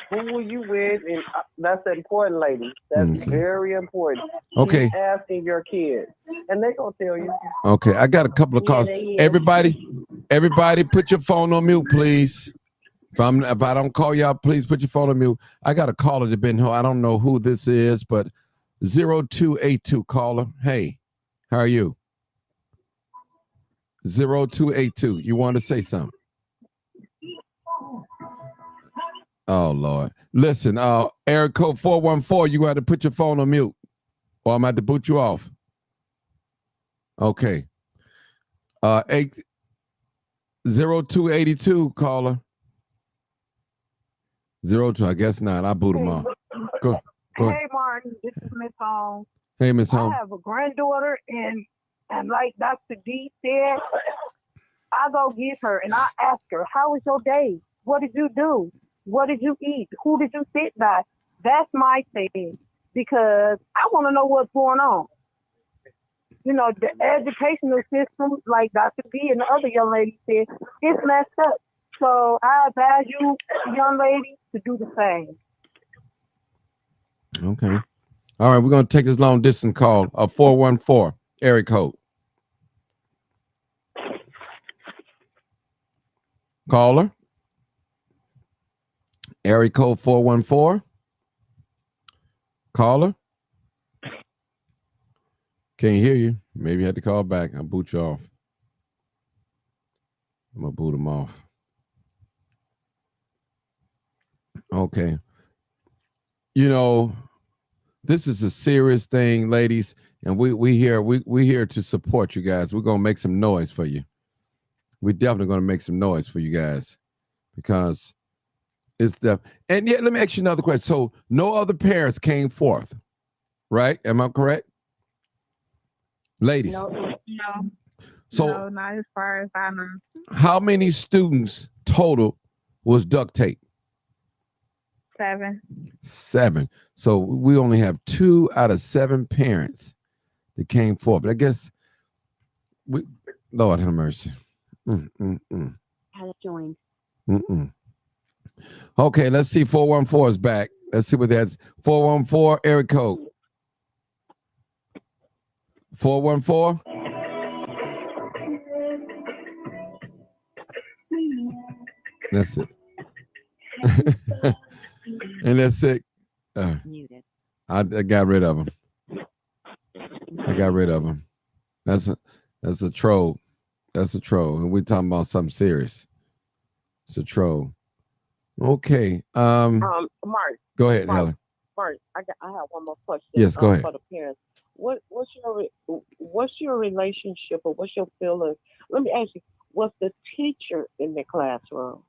who were you with? And that's important, lady. That's Okay. very important. Okay. Keep asking your kids, and they gonna tell you. Okay. I got a couple of calls. Everybody, put your phone on mute, please. If I don't call y'all, please put your phone on mute. I got a caller that been. I don't know who this is, but 0282 caller. Hey, how are you? 0282. You want to say something? Oh Lord. Listen, area code 414, you got to put your phone on mute, or I'm about to boot you off. Okay. 0282 caller. 02, I guess not. I boot him off. Go ahead. Hey, Martin, this is Miss Holmes. Hey, Miss I Holmes. have a granddaughter, and like Dr. D said, I go get her and I ask her, how was your day? What did you do? What did you eat? Who did you sit by? That's my thing, because I want to know what's going on. You know, the educational system, like Dr. B and the other young lady said, it's messed up. So I advise you, young lady, to do the same. Okay. All right, we're going to take this long distance call. 414, area code. Caller. Area code 414. Caller. Can't hear you. Maybe you had to call back. I'll boot you off. I'm going to boot him off. Okay. You know, this is a serious thing, ladies, and we here to support you guys. We're going to make some noise for you. We're definitely going to make some noise for you guys, because it's the, and yet let me ask you another question. So no other parents came forth, right? Am I correct? Ladies. No. So No, not as far as I know. how many students total was duct tape? 7. 7. So we only have 2 out of 7 parents that came forth. But I guess Lord have mercy. Has joined. Okay, let's see. 414 is back. Let's see what that's. 414 area code. 414. That's it. And that's it. Muted. I got rid of him. I got rid of him. That's a troll. That's a troll. And we're talking about something serious. It's a troll. Okay. Mark, Go ahead, Mark. Helen. Mark, I have one more question. Yes, go ahead. For the parents, what's your relationship, or what's your feeling? Let me ask you, was the teacher in the classroom?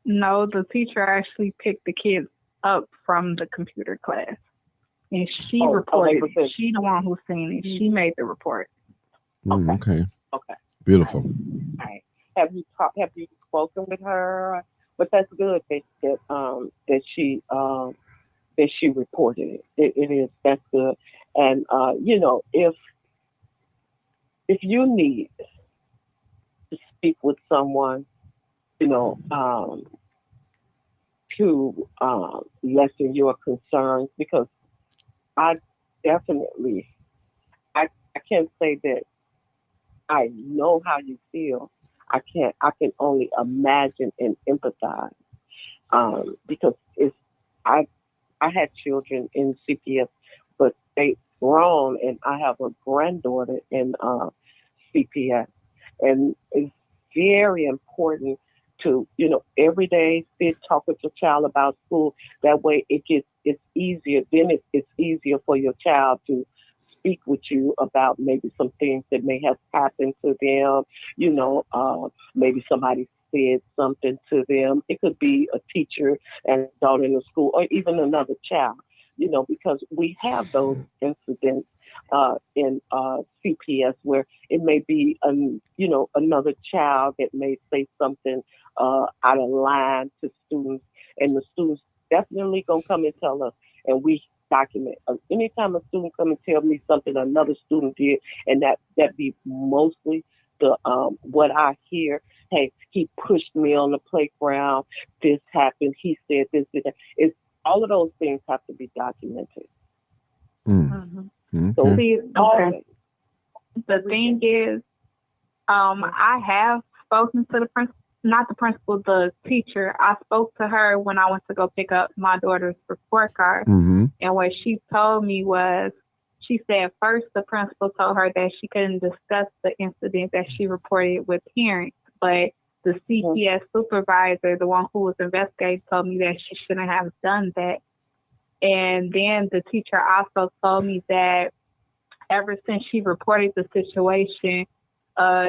No, the teacher actually picked the kids up from the computer class, and she reported it. She the one who seen it. She made the report. Okay. Okay. Beautiful. All right. Have you spoken with her? But that's good that she reported it. It is, that's good. And you know, if you need to speak with someone, you know, to lessen your concerns, because I definitely, I can't say that I know how you feel. I can only imagine and empathize, because I had children in CPS, but they grown, and I have a granddaughter in CPS, and it's very important to, every day sit, talk with your child about school. That way it's easier. Then it's easier for your child to speak with you about maybe some things that may have happened to them. Maybe somebody said something to them. It could be a teacher and daughter in the school, or even another child, because we have those incidents in CPS where it may be, another child that may say something out of line to students, and the students definitely gonna come and tell us, and we document. Anytime a student come and tell me something another student did, and that be mostly the what I hear. Hey, he pushed me on the playground. This happened. He said this. It's all of those things have to be documented. So See, the thing is, I have spoken to the principal, not the principal, the teacher. I spoke to her when I went to go pick up my daughter's report card. Mm-hmm. And what she told me was, she said first the principal told her that she couldn't discuss the incident that she reported with parents, but the CPS supervisor, the one who was investigating, told me that she shouldn't have done that. And then the teacher also told me that ever since she reported the situation,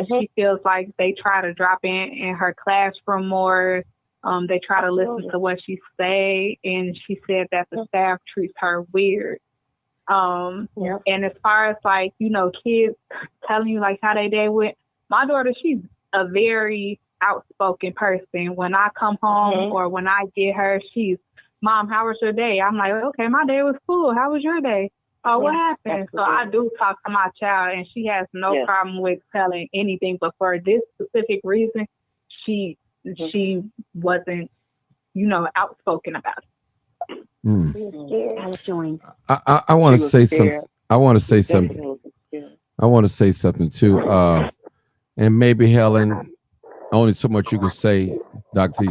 she feels like they try to drop in her classroom more. They try to listen to what she say, and she said that the staff treats her weird. And as far as kids telling you how they day went, my daughter, she's a very outspoken person. When I come home or when I get her, she's, Mom, how was your day? I'm like, okay, my day was cool. How was your day? Oh, what happened? Absolutely. So I do talk to my child, and she has no problem with telling anything. But for this specific reason, she wasn't, outspoken about it. I want to say something. I want to say something. I want to say something too. And maybe Helen, only so much you can say, Dr.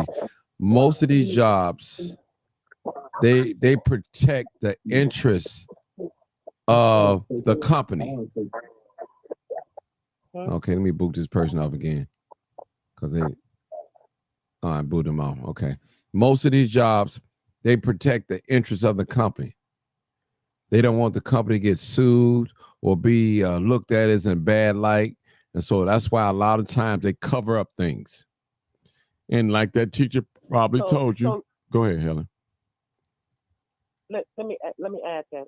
Most of these jobs, they protect the interests of the company. Okay, let me boot this person off again, because I boot them off. Okay, most of these jobs, they protect the interests of the company. They don't want the company to get sued or be looked at as in bad light, and so that's why a lot of times they cover up things. And like that teacher probably told you. Go ahead, Helen. Let me add that.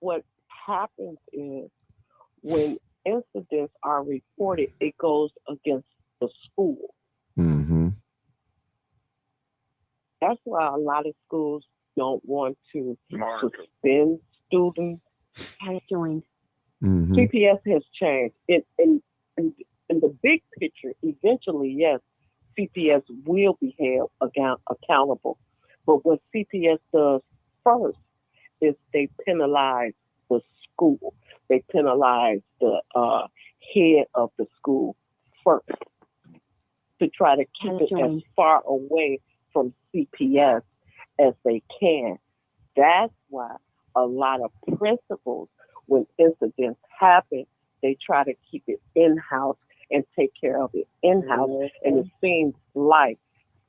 What happens is when incidents are reported, it goes against the school. Mm-hmm. That's why a lot of schools don't want to suspend students. Mm-hmm. CPS has changed. In the big picture, eventually, yes, CPS will be held accountable. But what CPS does first is they penalize the school. They penalize the head of the school first to try to keep it as far away from CPS as they can. That's why a lot of principals, when incidents happen, they try to keep it in-house and take care of it in-house. And it seems like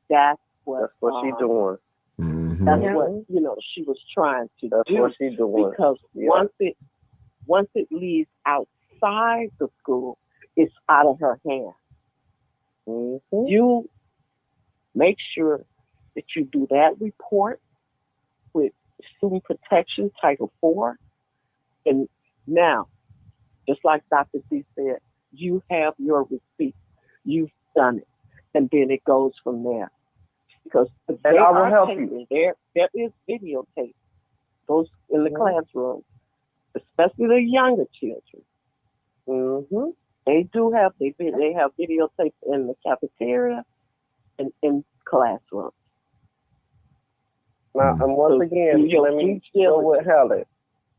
that's what she's doing. Mm-hmm. That's what she was trying to do. What she's doing. Because once it leaves outside the school, it's out of her hands. Mm-hmm. You make sure that you do that report with Student Protection Title IV. And now, just like Dr. D said, you have your receipt. You've done it. And then it goes from there. Because I will help you. There is videotape. Those in the classroom, especially the younger children. Mm-hmm. They have videotape in the cafeteria and in classrooms. Now, and once again, let me go with Helen.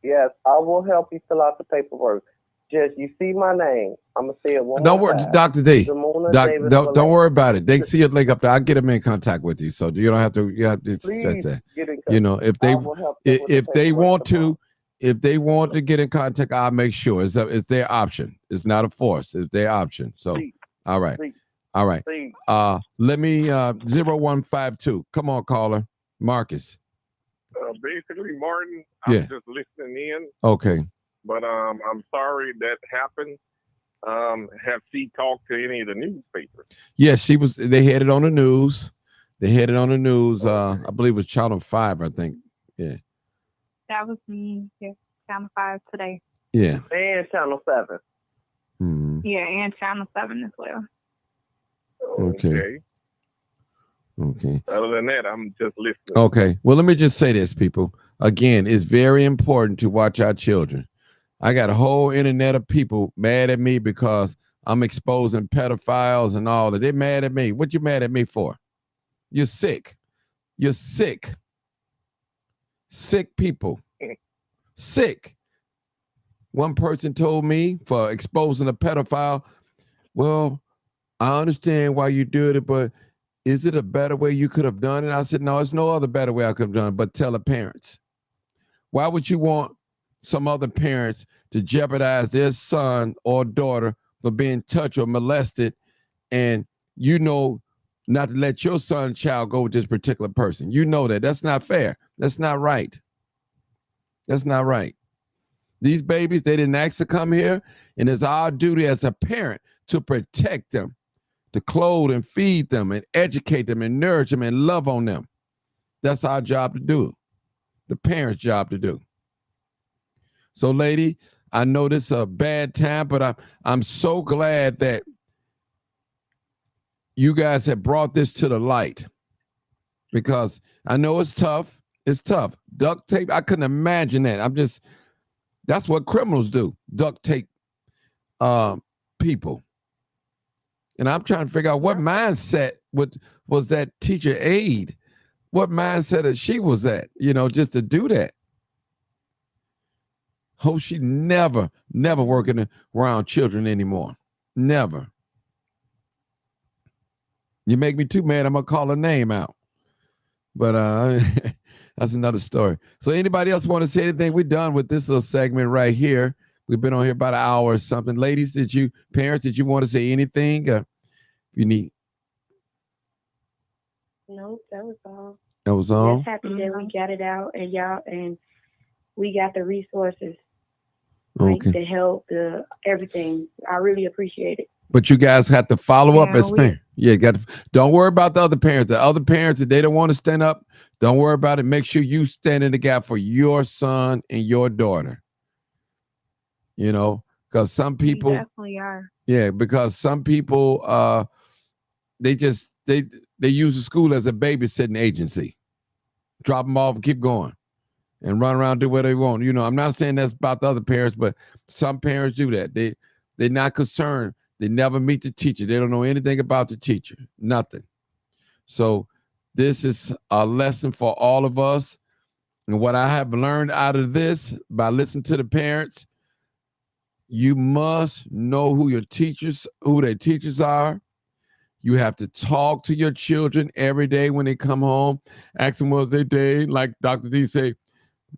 Yes, I will help you fill out the paperwork. Just, you see my name. I'm going to say it one Don't more worry, time. Dr. D. Don't worry about it. They see your link up there. I'll get them in contact with you. So you don't have to, Please get in contact. if they want to get in contact, I'll make sure. It's their option. It's not a force. It's their option. So All right. See, All right. see, Let me 0152. Come on, caller. Marcus. Basically, Martin, Yeah. I'm just listening in, Okay. but I'm sorry that happened. Have she talked to any of the newspapers? Yes, she was. They had it on the news. They had it on the news. Okay. I believe it was Channel 5, I think. That was me. Yeah, Channel 5 today. Yeah. And Channel 7. Mhm. Yeah, and Channel 7 as well. Okay. Okay. Other than that, I'm just listening. Okay. Well, let me just say this, people. Again, it's very important to watch our children. I got a whole internet of people mad at me because I'm exposing pedophiles and all that. They're mad at me. What you mad at me for? You're sick. You're sick. Sick people. Sick. One person told me for exposing a pedophile, well, I understand why you did it, but is it a better way you could have done it? I said, no, there's no other better way I could have done it, but tell the parents. Why would you want some other parents to jeopardize their son or daughter for being touched or molested, and you know not to let your son child go with this particular person? You know that. That's not fair. That's not right. That's not right. These babies, they didn't ask to come here, and it's our duty as a parent to protect them, to clothe and feed them and educate them and nourish them and love on them. That's our job to do. The parents' job to do. So, lady, I know this is a bad time, but I'm so glad that you guys have brought this to the light, because I know it's tough. It's tough. Duct tape, I couldn't imagine that. That's what criminals do. Duct tape people. And I'm trying to figure out what mindset was that teacher aide. What mindset that she was at, just to do that. Hope she never working around children anymore. Never. You make me too mad, I'm going to call her name out. But that's another story. So anybody else want to say anything? We're done with this little segment right here. We've been on here about an hour or something. Ladies, parents, did you want to say anything? You need. Nope, that was all. That was all? Just happy that we got it out and we got the resources. Like the help, the everything. I really appreciate it. But you guys have to follow up as parents. Yeah, don't worry about the other parents. The other parents, if they don't want to stand up, don't worry about it. Make sure you stand in the gap for your son and your daughter. Because some people We definitely are. Yeah, because some people they use the school as a babysitting agency. Drop them off and keep going. And run around, do what they want. I'm not saying that's about the other parents, but some parents do that. They're not concerned. They never meet the teacher. They don't know anything about the teacher. Nothing. So this is a lesson for all of us. And what I have learned out of this by listening to the parents, you must know who their teachers are. You have to talk to your children every day when they come home. Ask them, what was their day? Like Dr. D say,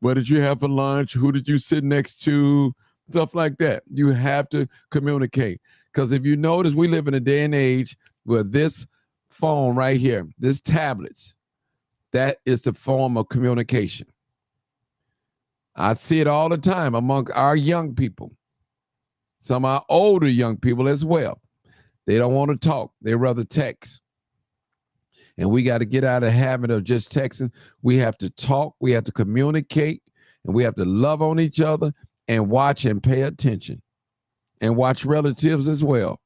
what did you have for lunch? Who did you sit next to? Stuff like that. You have to communicate. Because if you notice, we live in a day and age where this phone right here, this tablets, that is the form of communication. I see it all the time among our young people. Some of our older young people as well. They don't want to talk. They rather text. And we got to get out of the habit of just texting. We have to talk. We have to communicate. And we have to love on each other and watch and pay attention. And watch relatives as well.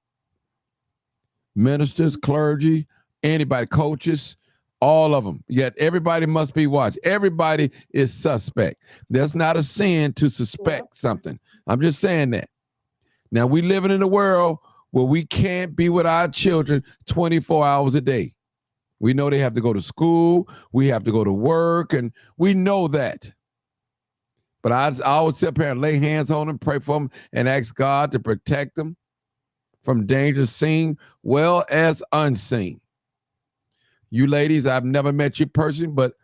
Ministers, clergy, anybody, coaches, all of them. Yet everybody must be watched. Everybody is suspect. There's not a sin to suspect something. I'm just saying that. Now, we living in a world where we can't be with our children 24 hours a day. We know they have to go to school. We have to go to work. And we know that. But I always sit up here and lay hands on them, pray for them, and ask God to protect them from danger seen well as unseen. You ladies, I've never met you personally, but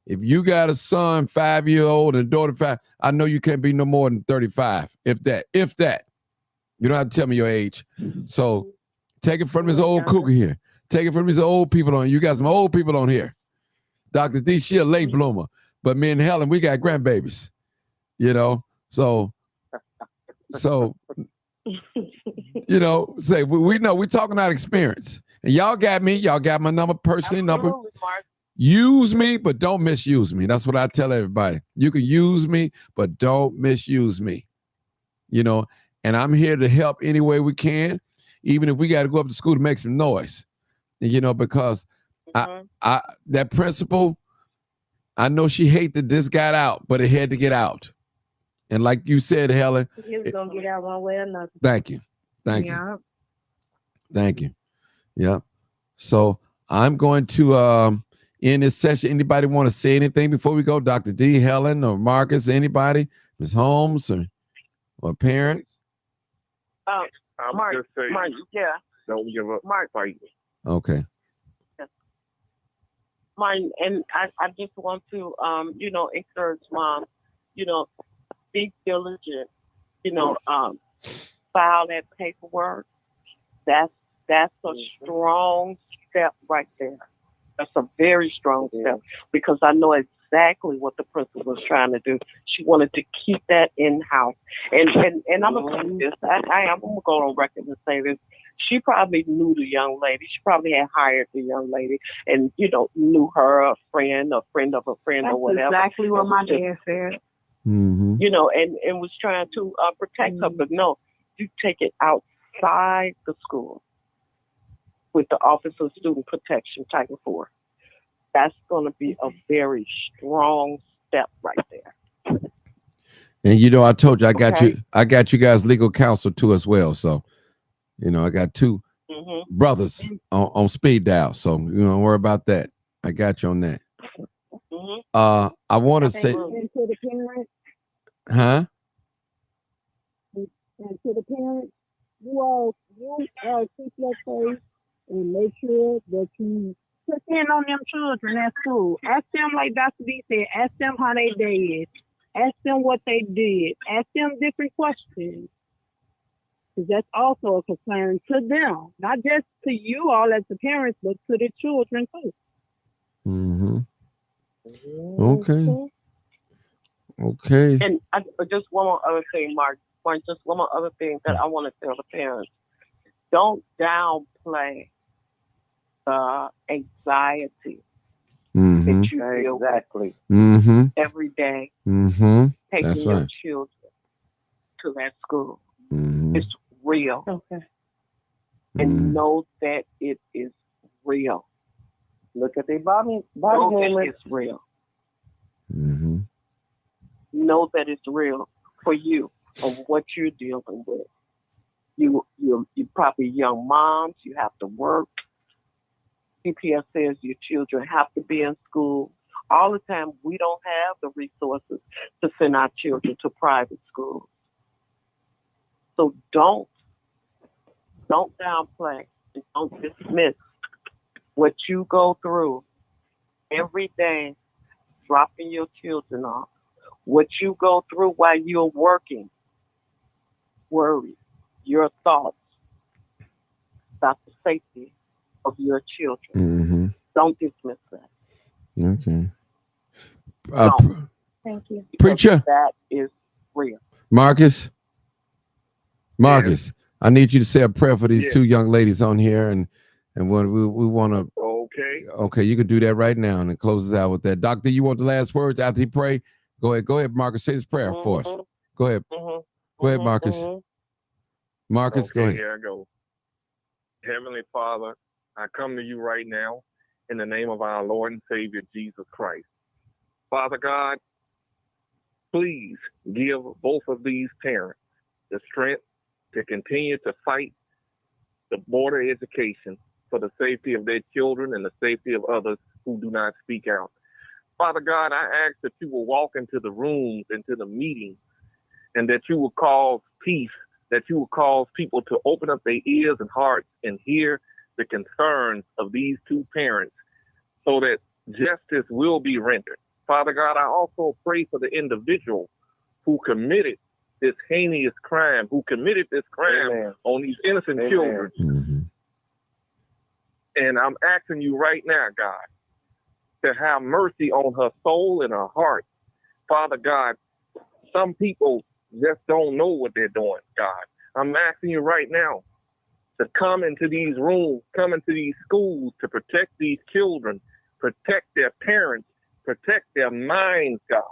if you got a son 5-year-old and a daughter 5, I know you can't be no more than 35, if that. You don't have to tell me your age. So Take it from this old cougar here. Take it from these old people on. You got some old people on here. Dr. D, she a late bloomer, but me and Helen, we got grandbabies. You know, so you know, say we know we're talking out experience, and y'all got me. Y'all got my number personally. Number. Use me, but don't misuse me. That's what I tell everybody. You can use me, but don't misuse me. You know, and I'm here to help any way we can, even if we got to go up to school to make some noise. You know, because I that principal, I know she hated that this got out, but it had to get out. And like you said, Helen, It was gonna get out one way or another. Thank you. Thank you. Yeah. So I'm going to in this session. Anybody want to say anything before we go? Dr. D, Helen, or Marcus, anybody? Ms. Holmes or parents? Mark, just say, Mark, yeah. don't give up Mark. fighting. Okay. Martin, and I just want to, encourage moms, be diligent, file that paperwork. That's a strong step right there. That's a very strong step because I know exactly what the principal was trying to do. She wanted to keep that in house, and I'm gonna say this. I'm gonna go on record and say this. She probably knew the young lady. She probably had hired the young lady, and knew her, a friend of a friend, or whatever. Exactly what my dad said. Mm-hmm. And was trying to protect her, but no, you take it outside the school with the Office of Student Protection, Title IV. That's going to be a very strong step right there. And I told you I got you guys legal counsel too as well. So, I got two brothers on speed dial. So don't worry about that. I got you on that. I want to say, And to the parents, huh? and to the parents, you keep your faith and make sure that you depend on them children at school. Ask them, like Dr. D said, ask them how they did. Ask them what they did. Ask them different questions. Because that's also a concern to them. Not just to you all as the parents, but to the children too. Mm-hmm. Okay. And just one more other thing, Mark. Just one more other thing that I want to tell the parents. Don't downplay the anxiety that you feel every day taking your children to that school. It's real. Okay. And know that it is real. Look at their body it's real. Know that it's real for you of what you're dealing with. You probably young moms. You have to work. CPS says your children have to be in school. All the time, we don't have the resources to send our children to private schools. So don't downplay and don't dismiss what you go through every day, dropping your children off. What you go through while you're working, worry, your thoughts about the safety of your children. Don't dismiss that. Okay. Thank you. Preacher. That is real. Marcus, I need you to say a prayer for these two young ladies on here, and when we want to. Okay, you can do that right now and then close us out with that. Doctor, you want the last words after he pray? Go ahead, Marcus. Say this prayer for us. Go ahead. Go ahead, Marcus. Marcus, go ahead. Here I go. Heavenly Father, I come to you right now in the name of our Lord and Savior, Jesus Christ. Father God, please give both of these parents the strength to continue to fight the border education for the safety of their children and the safety of others who do not speak out. Father God, I ask that you will walk into the rooms, into the meetings, and that you will cause peace, that you will cause people to open up their ears and hearts and hear the concerns of these two parents so that justice will be rendered. Father God, I also pray for the individual who committed this heinous crime, who committed this crime on these innocent children. And I'm asking you right now, God, to have mercy on her soul and her heart. Father God, some people just don't know what they're doing, God. I'm asking you right now to come into these rooms, come into these schools to protect these children, protect their parents, protect their minds, God.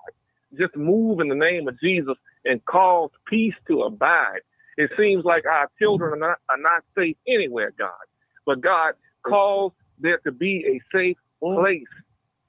Just move in the name of Jesus and cause peace to abide. It seems like our children are not safe anywhere, God. But God, cause there to be a safe place.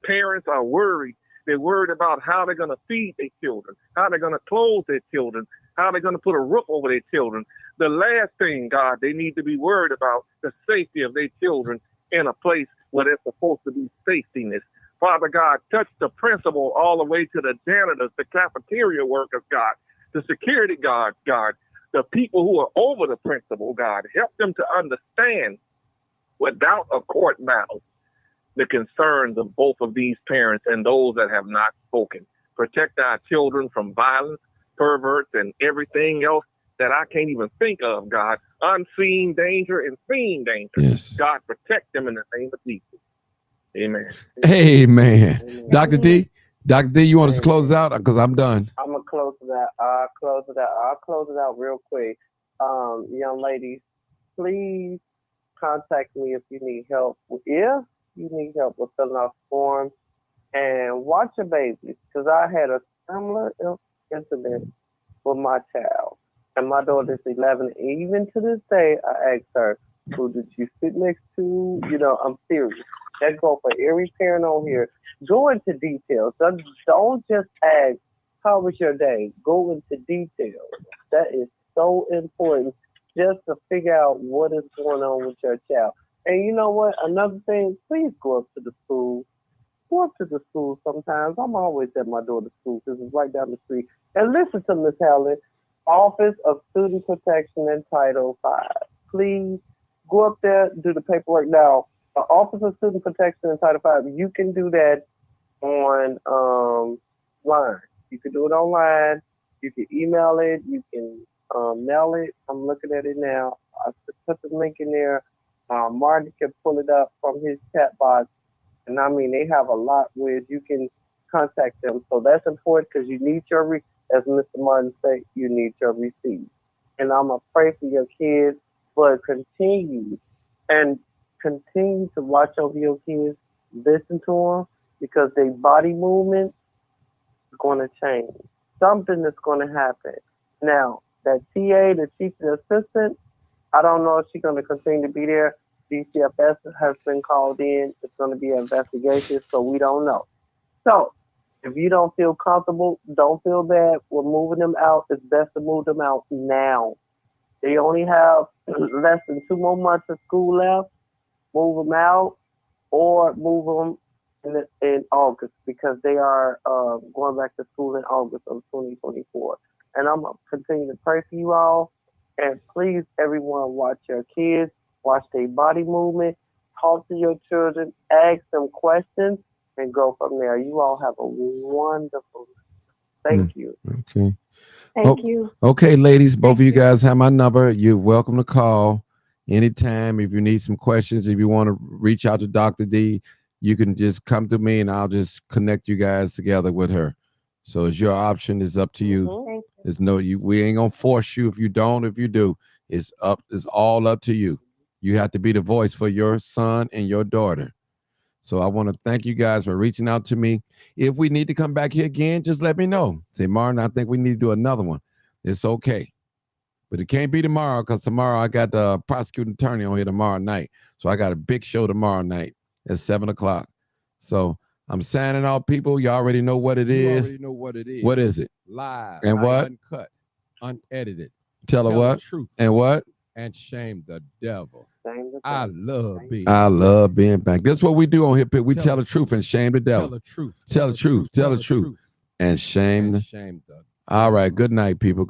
Parents are worried. They're worried about how they're going to feed their children, how they're going to clothe their children, how they're going to put a roof over their children. The last thing, God, they need to be worried about the safety of their children in a place where there's supposed to be safetyness. Father God, touch the principal all the way to the janitors, the cafeteria workers, God, the security guards, God, the people who are over the principal, God. Help them to understand without a court battle the concerns of both of these parents and those that have not spoken. Protect our children from violence, perverts, and everything else that I can't even think of, God. Unseen danger and seen danger. Yes. God, protect them in the name of Jesus. Amen. Amen. Amen. Dr. D, you want us to close out? Because I'm done. I'm gonna close it out. I'll close it out real quick. Young ladies, please contact me if you need help. If you need help with filling out forms, and watch your babies, because I had a similar incident with my child, and my daughter's 11. Even to this day, I asked her, "Who did you sit next to?" You know, I'm serious. That go for every parent on here. Go into details. Don't just ask, "How was your day?" Go into details. That is so important, just to figure out what is going on with your child. And you know what? Another thing, please go up to the school. Go up to the school sometimes. I'm always at my daughter's school because it's right down the street. And listen to Ms. Helen, Office of Student Protection and Title V. Please go up there, do the paperwork. Now, Office of Student Protection and Title V, you can do that on line. You can do it online. You can email it. You can mail it. I'm looking at it now. I put the link in there. Martin can pull it up from his chat box. And I mean, they have a lot where you can contact them. So that's important because you need your, as Mr. Martin said, you need your receipt. And I'm going to pray for your kids, but continue to watch over your kids, listen to them, because their body movement is going to change. Something is going to happen. Now, that TA, the teacher assistant, I don't know if she's going to continue to be there. DCFS has been called in. It's going to be an investigation, so we don't know. So, if you don't feel comfortable, don't feel bad. We're moving them out. It's best to move them out now. They only have less than 2 more months of school left. Move them out or move them in August, because they are going back to school in August of 2024. And I'm going to continue to pray for you all. And please, everyone, watch your kids, watch their body movement, talk to your children, ask them questions, and go from there. You all have a wonderful day. Thank you. Okay. Thank you. Okay, ladies, both of you guys have my number. You're welcome to call anytime if you need some questions. If you want to reach out to Dr. D, you can just come to me and I'll just connect you guys together with her. So it's your option. It's up to you. Thank you. There's no, we ain't gonna force you. If you don't, if you do, it's all up to you. You have to be the voice for your son and your daughter. So I want to thank you guys for reaching out to me. If we need to come back here again, just let me know. Say, Martin, I think we need to do another one. It's okay. But it can't be tomorrow, because tomorrow I got the prosecuting attorney on here tomorrow night. So I got a big show tomorrow night at 7 o'clock. So I'm signing off, people. You already know what it is. You already know what it is. What is it? Live. And what? Uncut. Unedited. Tell her what? The truth. And what? And shame the devil. Same to I same. love being. I love being back. This is what we do on here. We Tell tell the the truth and shame the devil. Tell the truth. Tell the truth. Tell the truth. And shame. And the. shame the. All right. Good night, people.